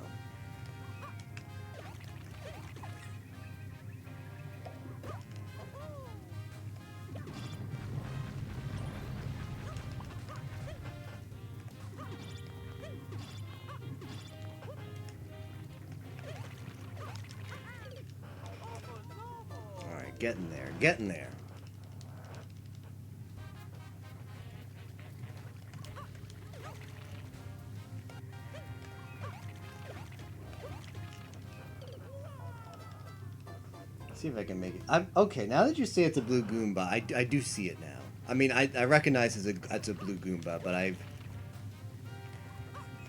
Speaker 1: Alright, getting there, getting there. See if I can make it. Okay, now that you say it's a blue Goomba, I do see it now. I mean, I recognize it's a blue Goomba, but I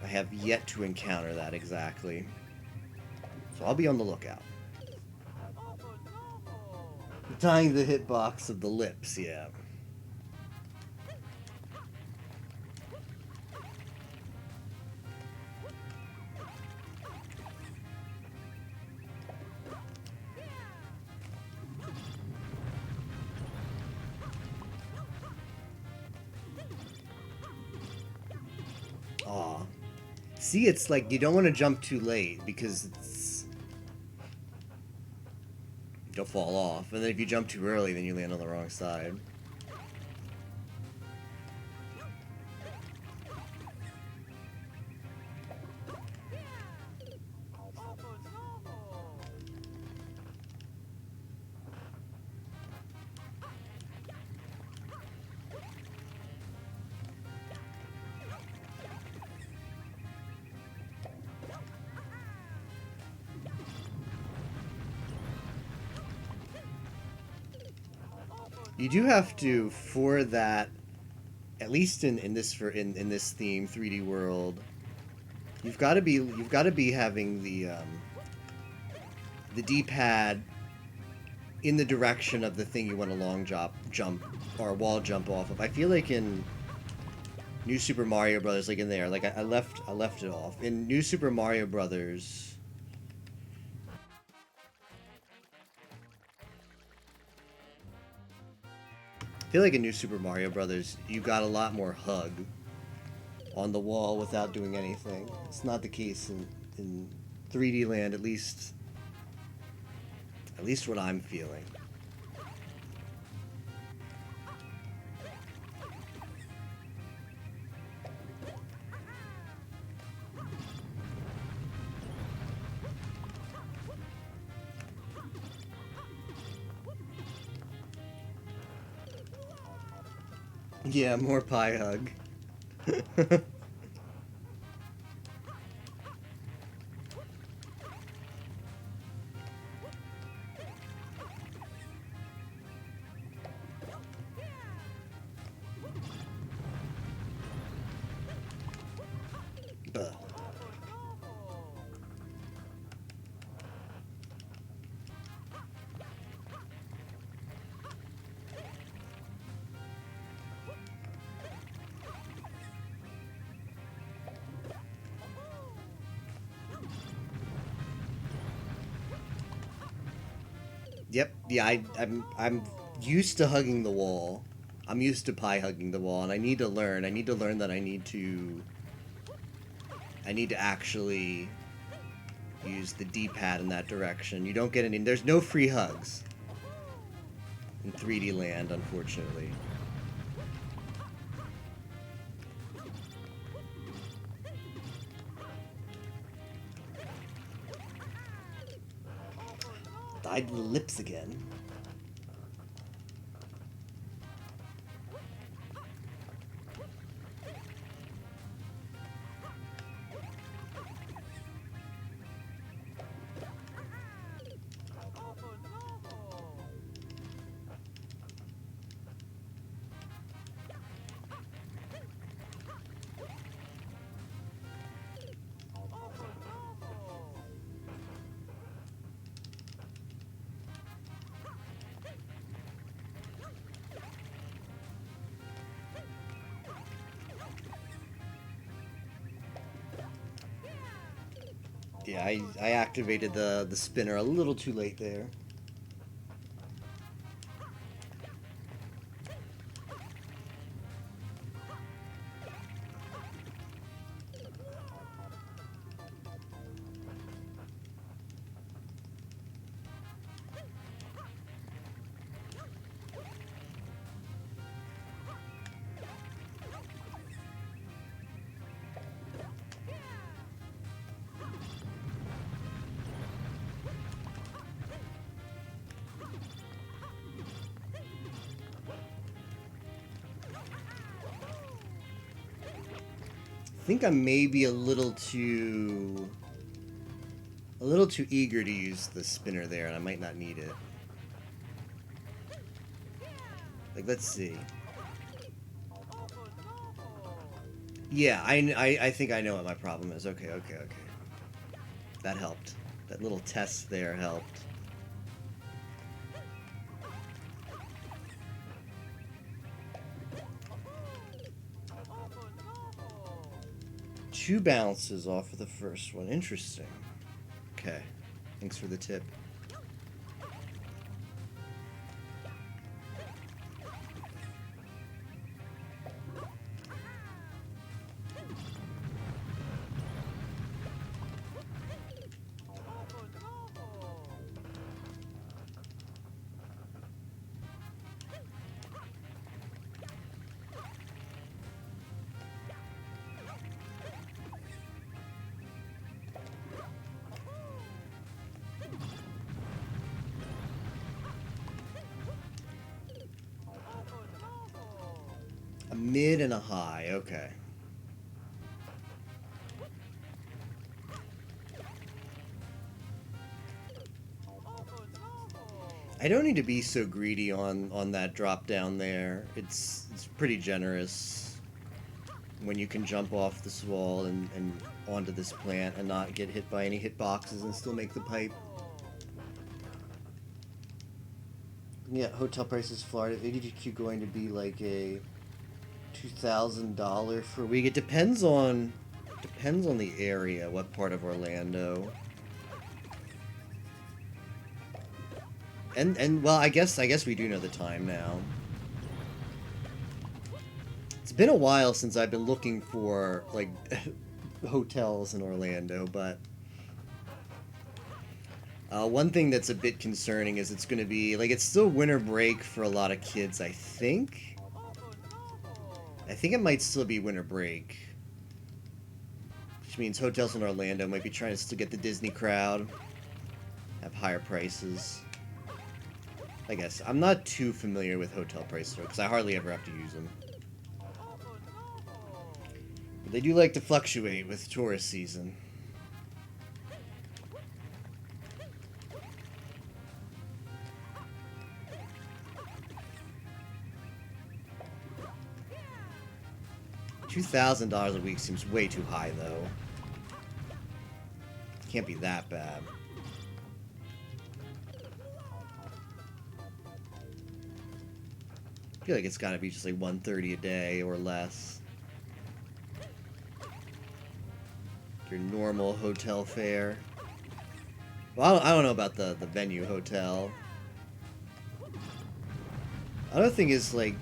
Speaker 1: have yet to encounter that exactly. So I'll be on the lookout. Tying the hitbox of the lips, yeah. Aw. See, it's like you don't want to jump too late because you'll fall off. And then if you jump too early, then you land on the wrong side. You do have to, for that, at least in this theme, 3D world, you've got to be having the D-pad in the direction of the thing you want to long jump or wall jump off of. I feel like in New Super Mario Brothers, like in there, like I left it off. In New Super Mario Brothers, I feel like in New Super Mario Brothers, you got a lot more hug on the wall without doing anything. It's not the case in 3D Land, at least what I'm feeling. Yeah, more pie hug. Yep. Yeah, I'm used to hugging the wall. I'm used to pie hugging the wall, and I need to learn. I need to learn that I need to actually use the D-pad in that direction. You don't get any. There's no free hugs in 3D Land, unfortunately. Died to the lips again. Yeah, I activated the spinner a little too late there. I think I'm maybe a little too eager to use the spinner there, and I might not need it. Like, let's see. Yeah, I think I know what my problem is. Okay. That helped. That little test there helped. Two bounces off of the first one. Interesting. Okay. Thanks for the tip. A mid and a high, okay. I don't need to be so greedy on that drop down there. It's pretty generous when you can jump off this wall and onto this plant and not get hit by any hitboxes and still make the pipe. Yeah, hotel prices, Florida. ADQ going to be like a $2,000 for a week. It depends on the area, what part of Orlando. And well, I guess we do know the time now. It's been a while since I've been looking for like hotels in Orlando, but one thing that's a bit concerning is it's going to be like it's still winter break for a lot of kids. I think it might still be winter break, which means hotels in Orlando might be trying to still get the Disney crowd, have higher prices. I guess I'm not too familiar with hotel prices because I hardly ever have to use them. But they do like to fluctuate with tourist season. $2,000 a week seems way too high, though. Can't be that bad. I feel like it's got to be just like $130 a day or less. Your normal hotel fare. Well, I don't know about the venue hotel. Another thing is, like,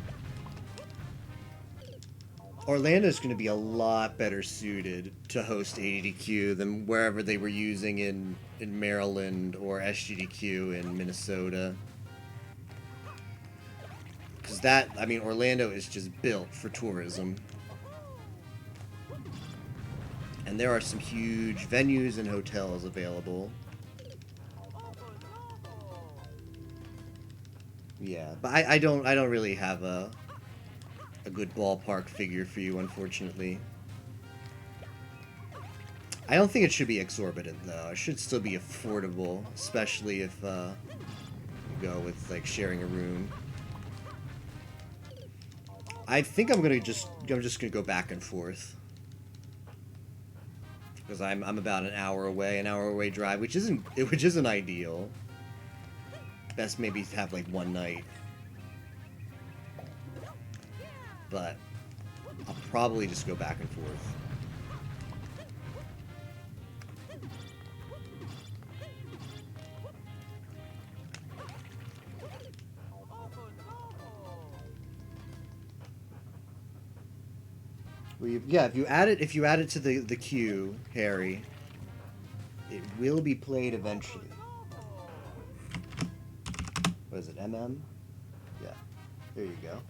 Speaker 1: Orlando's going to be a lot better suited to host ADQ than wherever they were using in Maryland or SGDQ in Minnesota. Because that, I mean, Orlando is just built for tourism. And there are some huge venues and hotels available. Yeah, but I don't really have a good ballpark figure for you, unfortunately. I don't think it should be exorbitant, though. It should still be affordable, especially if you go with, like, sharing a room. I think I'm just gonna go back and forth. Because I'm about an hour away drive, which isn't ideal. Best maybe have like one night. But I'll probably just go back and forth. Well, yeah, if you add it to the queue, Harry, it will be played eventually. What is it, MM? Yeah, there you go.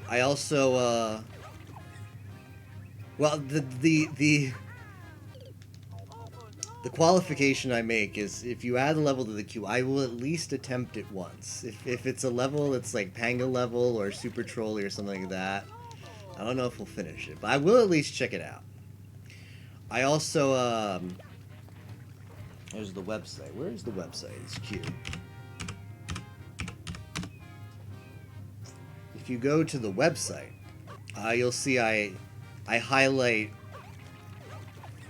Speaker 1: I also, well, the qualification I make is if you add a level to the queue, I will at least attempt it once. If it's a level that's like Panga level or Super Trolley or something like that, I don't know if we'll finish it, but I will at least check it out. I also, there's the website. Where is the website? It's queue. If you go to the website, you'll see I highlight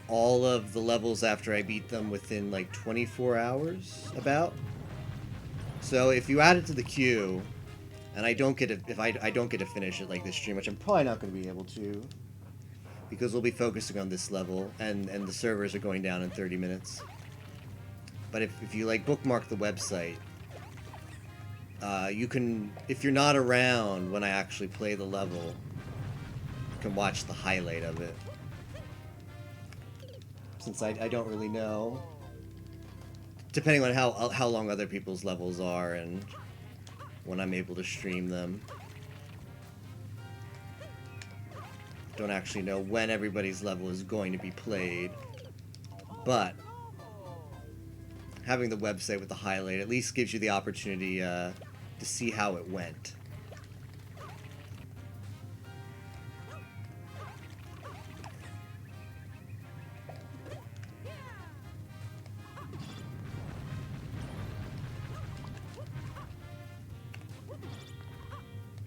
Speaker 1: all of the levels after I beat them within like 24 hours, about. So if you add it to the queue, and I don't get to, if I don't get to finish it like this stream, which I'm probably not going to be able to, because we'll be focusing on this level, and the servers are going down in 30 minutes. But if you like bookmark the website, you can, if you're not around when I actually play the level, you can watch the highlight of it. Since I don't really know, depending on how long other people's levels are and when I'm able to stream them. Don't actually know when everybody's level is going to be played, but having the website with the highlight at least gives you the opportunity to see how it went.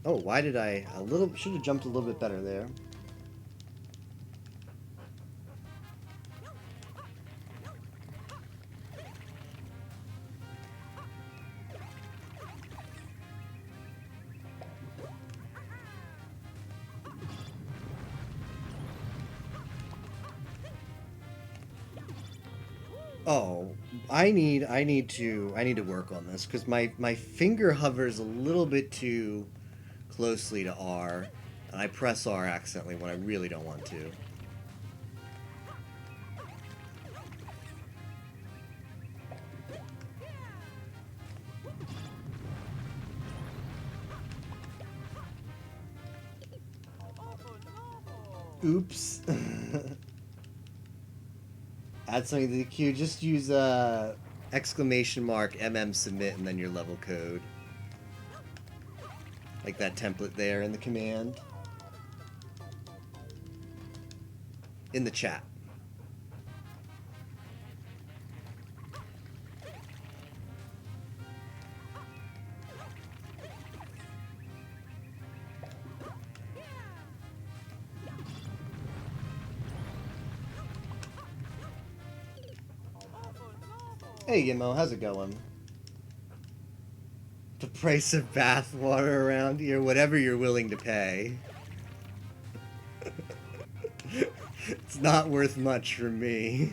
Speaker 1: Oh, why did I... Should have jumped a little bit better there. Oh, I need to work on this because my finger hovers a little bit too closely to R, and I press R accidentally when I really don't want to. Oops. Add something to the queue. Just use exclamation mark submit and then your level code. Like that template there in the command. In the chat. Hey Yimo, how's it going? The price of bath water around here, whatever you're willing to pay. It's not worth much for me.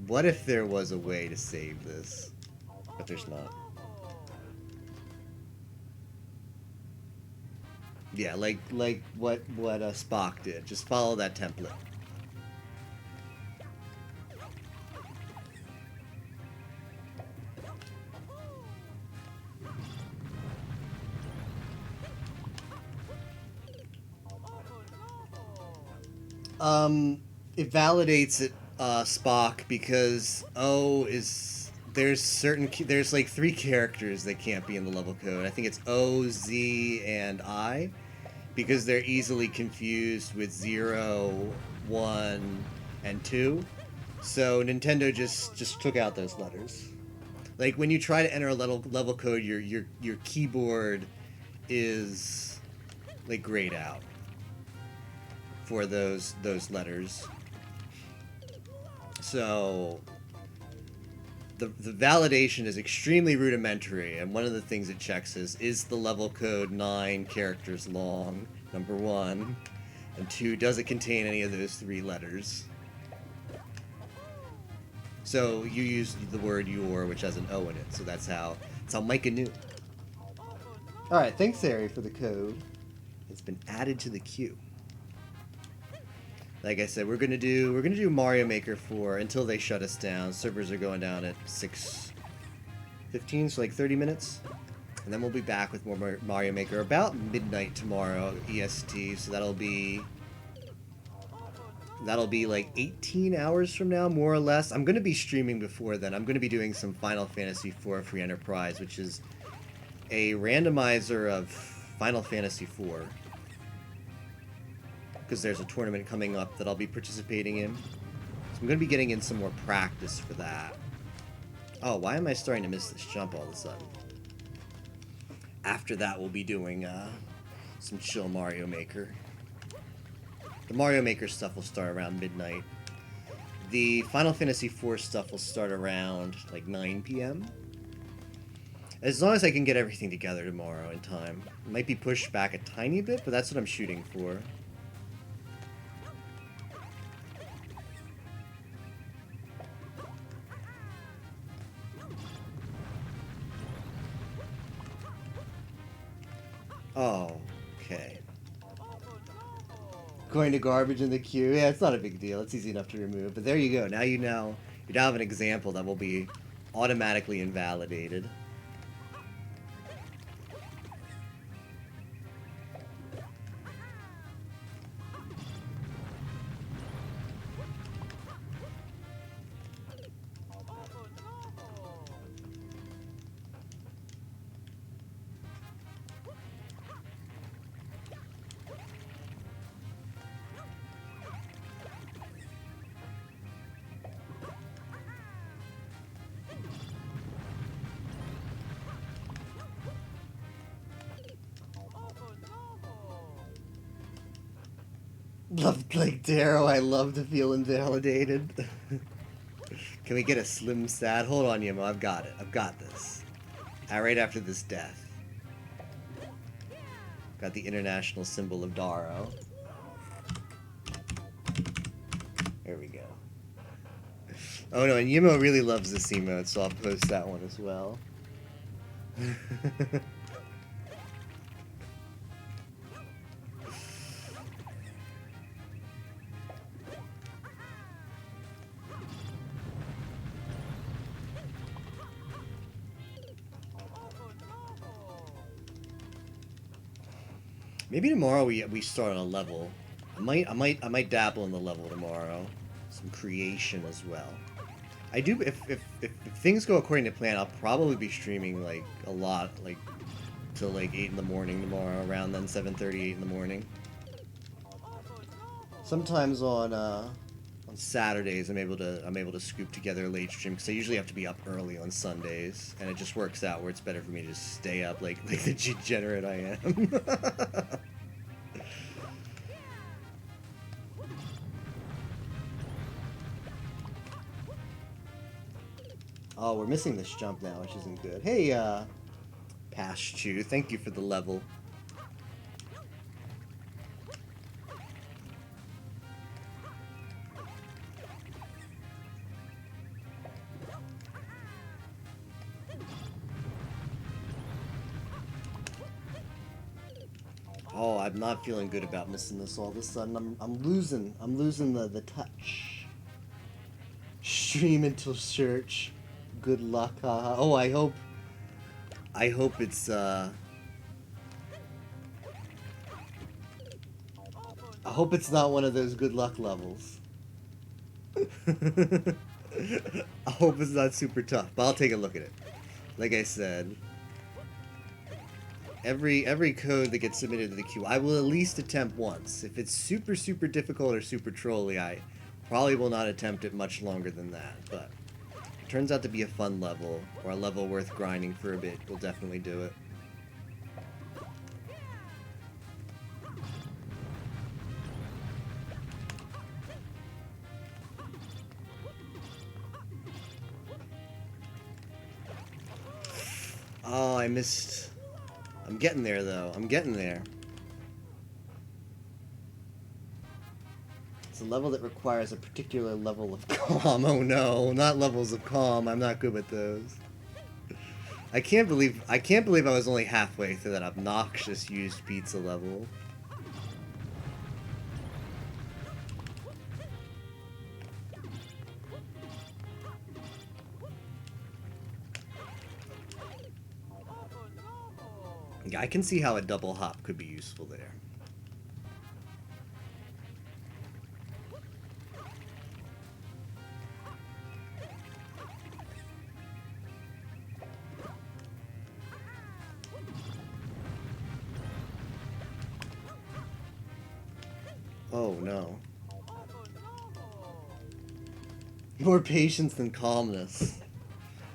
Speaker 1: What if there was a way to save this? But there's not. Yeah, like what Spock did. Just follow that template. It validates it, Spock, because there's like 3 characters that can't be in the level code. I think it's O, Z, and I, because they're easily confused with 0, 1, and 2. So Nintendo just took out those letters. Like when you try to enter a level code, your keyboard is like grayed out for those letters. So the validation is extremely rudimentary, and one of the things it checks is the level code 9 characters long, number 1, and 2, does it contain any of those 3 letters? So you use the word your, which has an O in it, so that's how Micah knew. Alright, thanks Ari for the code. It's been added to the queue. Like I said, we're gonna do Mario Maker 4 until they shut us down. Servers are going down at 6:15, so like 30 minutes, and then we'll be back with more Mario Maker about midnight tomorrow EST. So that'll be like 18 hours from now, more or less. I'm gonna be streaming before then. I'm gonna be doing some Final Fantasy IV Free Enterprise, which is a randomizer of Final Fantasy IV. Because there's a tournament coming up that I'll be participating in. So I'm going to be getting in some more practice for that. Oh, why am I starting to miss this jump all of a sudden? After that, we'll be doing some chill Mario Maker. The Mario Maker stuff will start around midnight. The Final Fantasy IV stuff will start around like 9 p.m. As long as I can get everything together tomorrow in time. It might be pushed back a tiny bit, but that's what I'm shooting for. Oh, okay. Going to garbage in the queue. Yeah, it's not a big deal. It's easy enough to remove. But there you go. Now you now have an example that will be automatically invalidated. Like Darrow, I love to feel invalidated. Can we get a slim sad? Hold on, Yemo. I've got it. I've got this. Right after this death. Got the international symbol of Darrow. There we go. Oh no, and Yemo really loves this emote, so I'll post that one as well. Maybe tomorrow we start on a level. I might dabble in the level tomorrow. Some creation as well. I do if things go according to plan, I'll probably be streaming like a lot, like till like 8 in the morning tomorrow, around then 7:30, 8 in the morning. Sometimes on Saturdays I'm able to scoop together a late stream because I usually have to be up early on Sundays, and it just works out where it's better for me to just stay up like the degenerate I am. Oh, we're missing this jump now, which isn't good. Hey, Pastu, thank you for the level. Oh, I'm not feeling good about missing this all of a sudden. I'm losing the touch. Stream until church. Good luck, haha. Oh, I hope it's I hope it's not one of those good luck levels. I hope it's not super tough, but I'll take a look at it. Like I said, every code that gets submitted to the queue, I will at least attempt once. If it's super difficult or super trolly, I probably will not attempt it much longer than that, but turns out to be a fun level, or a level worth grinding for a bit, we'll definitely do it. Oh, I missed. I'm getting there, though. I'm getting there. It's a level that requires a particular level of calm. Oh no, not levels of calm. I'm not good with those. I can't believe I was only halfway through that obnoxious used pizza level. Yeah, I can see how a double hop could be useful there. Oh no. More patience than calmness.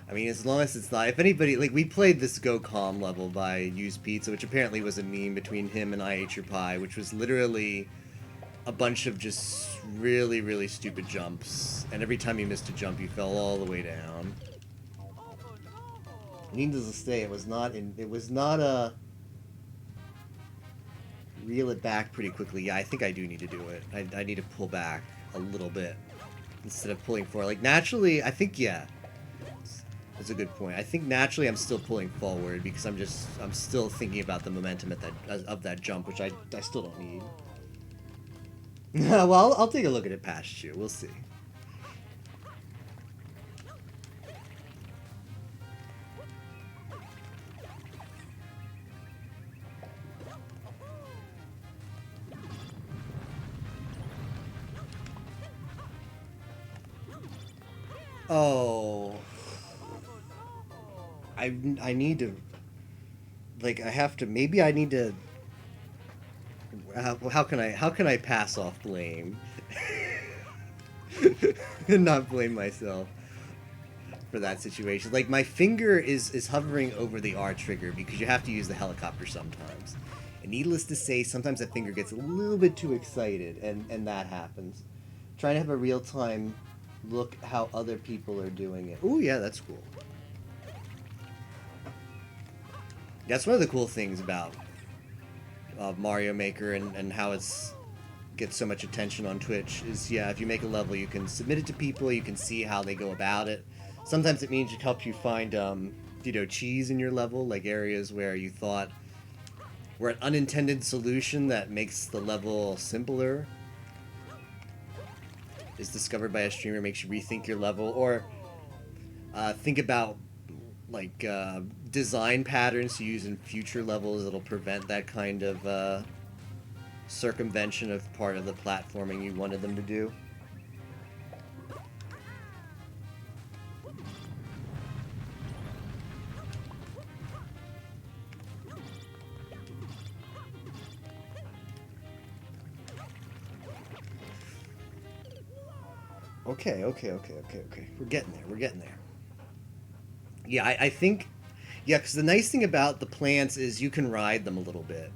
Speaker 1: I mean, as long as it's not... If anybody... Like, we played this Go Calm level by Used Pizza, which apparently was a meme between him and I Ate Your Pie, which was literally a bunch of just really stupid jumps. And every time you missed a jump, you fell all the way down. Needless to say, it was not a... Reel it back pretty quickly. Yeah, I think I do need to do it. I need to pull back a little bit instead of pulling forward. Like, naturally, I think, yeah. That's a good point. I think naturally I'm still pulling forward because I'm still thinking about the momentum of that jump, which I still don't need. Well, I'll take a look at it past you. We'll see. Oh. I need to, like, I have to, maybe I need to, how can I pass off blame? And not blame myself for that situation. Like, my finger is hovering over the R trigger because you have to use the helicopter sometimes. And needless to say, sometimes that finger gets a little bit too excited, and that happens. Trying to have a real-time look how other people are doing it. Oh yeah, that's cool. That's one of the cool things about Mario Maker and how it's gets so much attention on Twitch is, yeah, if you make a level, you can submit it to people, you can see how they go about it. Sometimes it means it helps you find, you know, cheese in your level, like areas where you thought were an unintended solution that makes the level simpler is discovered by a streamer, makes you rethink your level, or think about like design patterns to use in future levels that'll prevent that kind of circumvention of part of the platforming you wanted them to do. Okay. We're getting there. Yeah, I think... Yeah, because the nice thing about the plants is you can ride them a little bit.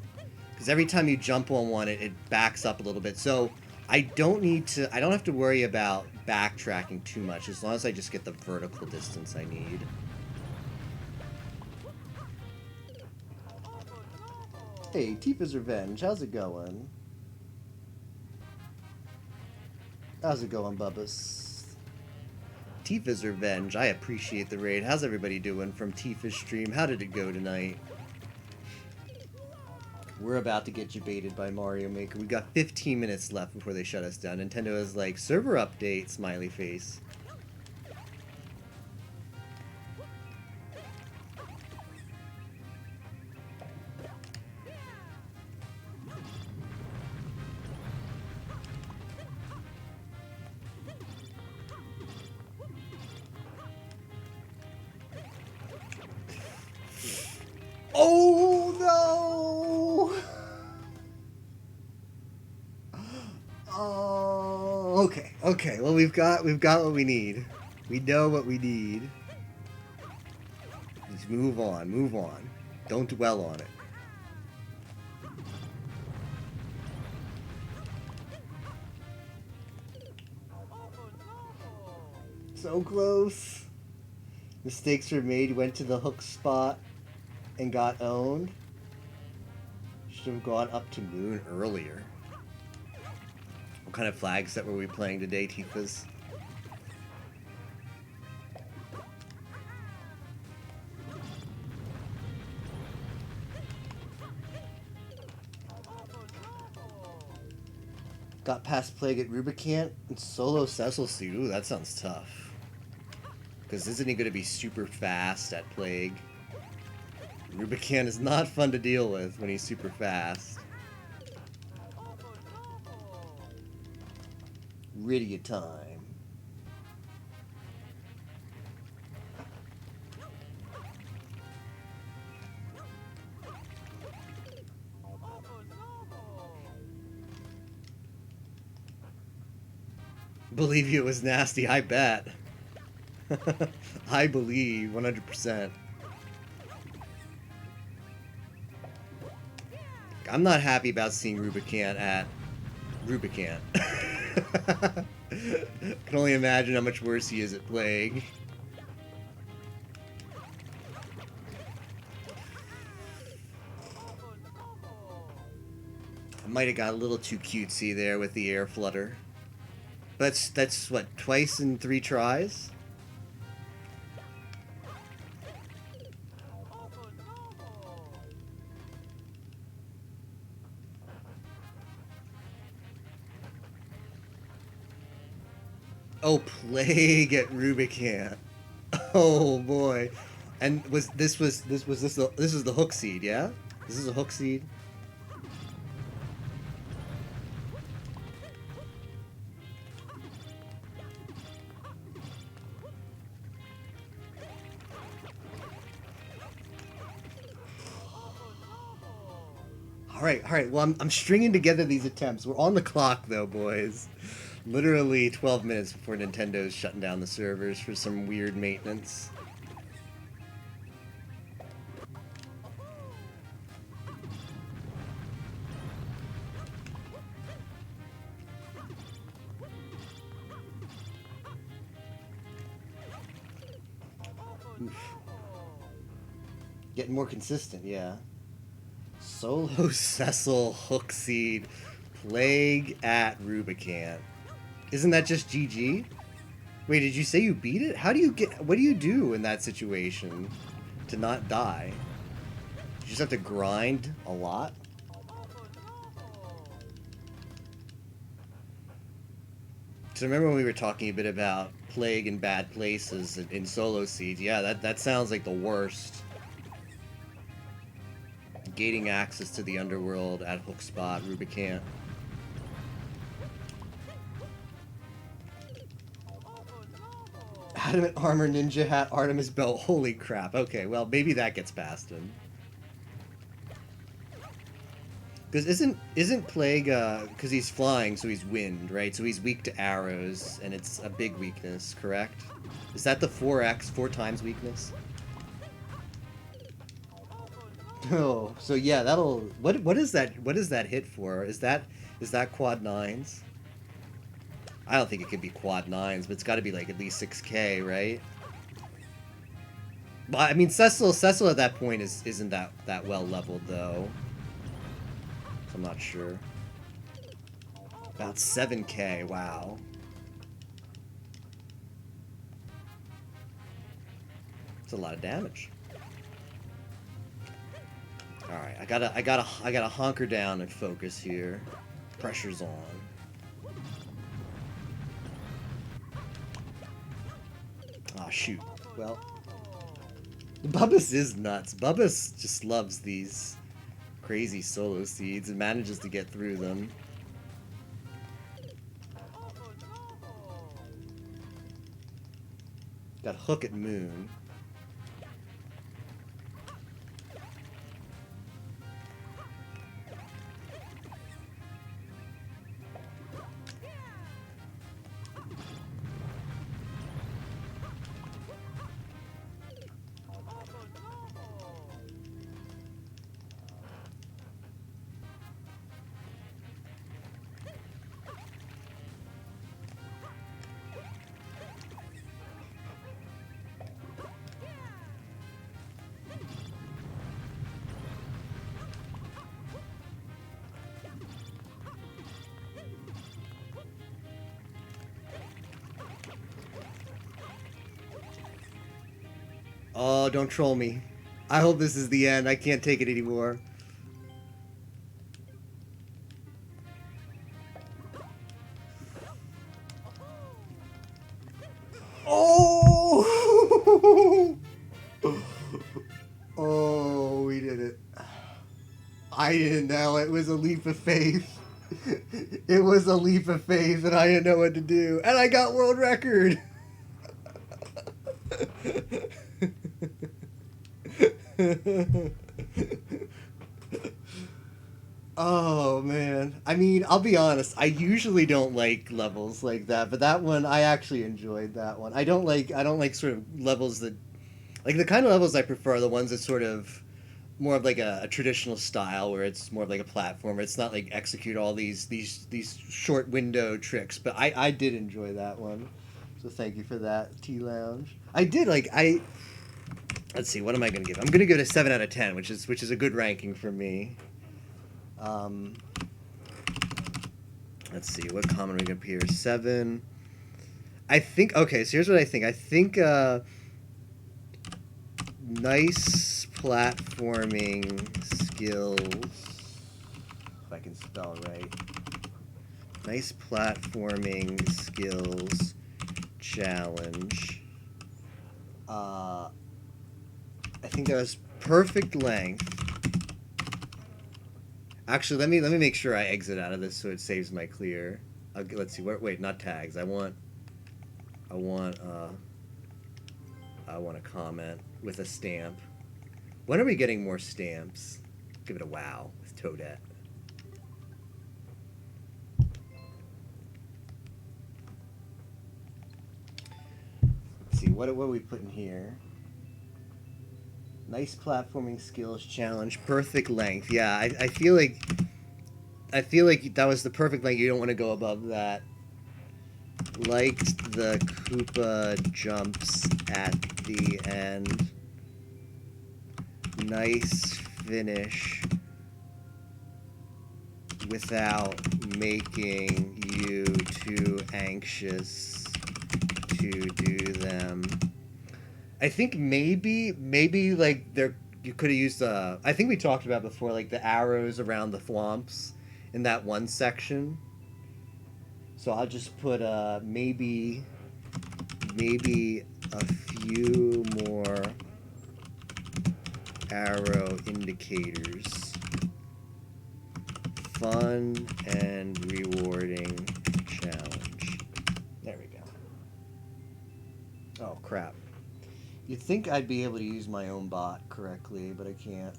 Speaker 1: Because every time you jump on one, it backs up a little bit. So I don't have to worry about backtracking too much, as long as I just get the vertical distance I need. Hey, Tifa's Revenge, how's it going? How's it going, Bubbas? Tifa's Revenge, I appreciate the raid. How's everybody doing from Tifa's stream? How did it go tonight? We're about to get baited by Mario Maker. We've got 15 minutes left before they shut us down. Nintendo is like, server update, smiley face. Oh no! Oh, okay. Well, we've got what we need. We know what we need. Just move on. Don't dwell on it. So close. Mistakes were made. Went to the hook spot and got owned. Should have gone up to Moon earlier. What kind of flag set were we playing today, Tifas? Got past Plague at Rubicant and solo Cecil Seed. Ooh, that sounds tough. Because isn't he going to be super fast at Plague? Rubicant is not fun to deal with when he's super fast. Rydia time. Believe you, it was nasty, I bet. I believe, 100%. I'm not happy about seeing Rubicant at Rubicant. Can only imagine how much worse he is at Plague. I might have got a little too cutesy there with the air flutter. That's what, twice in 3 tries? Oh, Plague at Rubicant. Oh boy. And this is the hook seed, yeah? This is a hook seed. All right. Well, I'm stringing together these attempts. We're on the clock though, boys. Literally 12 minutes before Nintendo's shutting down the servers for some weird maintenance. Oof. Getting more consistent, yeah. Solo Cecil Hookseed Plague at Rubicant. Isn't that just GG? Wait, did you say you beat it? How do you get... What do you do in that situation to not die? You just have to grind a lot? So remember when we were talking a bit about Plague in bad places in Solo Seeds? Yeah, that sounds like the worst. Gating access to the underworld at Hook Spot, Rubicant. Adamant Armor, Ninja Hat, Artemis Belt. Holy crap. Okay, well, maybe that gets past him. Because isn't Plague, because he's flying, so he's wind, right? So he's weak to arrows, and it's a big weakness, correct? Is that the 4x, 4 times weakness? Oh, so yeah, that'll... What is that hit for? Is that quad 9s? I don't think it could be quad 9s, but it's got to be like at least 6k, right? But I mean, Cecil at that point isn't that well leveled though. So I'm not sure. About 7k, wow. It's a lot of damage. All right, I gotta hunker down and focus here. Pressure's on. Ah, shoot. Well, Bubbas is nuts. Bubbas just loves these crazy solo seeds and manages to get through them. Got Hook at Moon. Oh, don't troll me. I hope this is the end. I can't take it anymore. Oh! Oh, we did it. I didn't know. It was a leap of faith. It was a leap of faith, and I didn't know what to do. And I got world record. Oh man, I mean, I'll be honest, I usually don't like levels like that, but that one I actually enjoyed. That one I don't like sort of levels that, like, the kind of levels I prefer are the ones that sort of more of like a traditional style where it's more of like a platformer. It's not like execute all these short window tricks, but I did enjoy that one, so thank you for that, T Lounge. I did like let's see, what am I going to give? I'm going to give it a 7 out of 10, which is a good ranking for me. Let's see, what comment are we going to appear? 7. I think, okay, so here's what I think. I think nice platforming skills, if I can spell right. Nice platforming skills challenge. I think that was perfect length. Actually, let me make sure I exit out of this so it saves my clear. Let's see. Wait, not tags. I want a comment with a stamp. When are we getting more stamps? Give it a wow with Toadette. Let's see. What are we putting here? Nice platforming skills challenge, perfect length. Yeah, I feel like that was the perfect length. You don't want to go above that. Liked the Koopa jumps at the end. Nice finish without making you too anxious to do them. I think maybe like you could have used I think we talked about before, like the arrows around the thwomps in that one section. So I'll just put maybe a few more arrow indicators. Fun and rewarding challenge. There we go. Oh crap. You'd think I'd be able to use my own bot correctly, but I can't.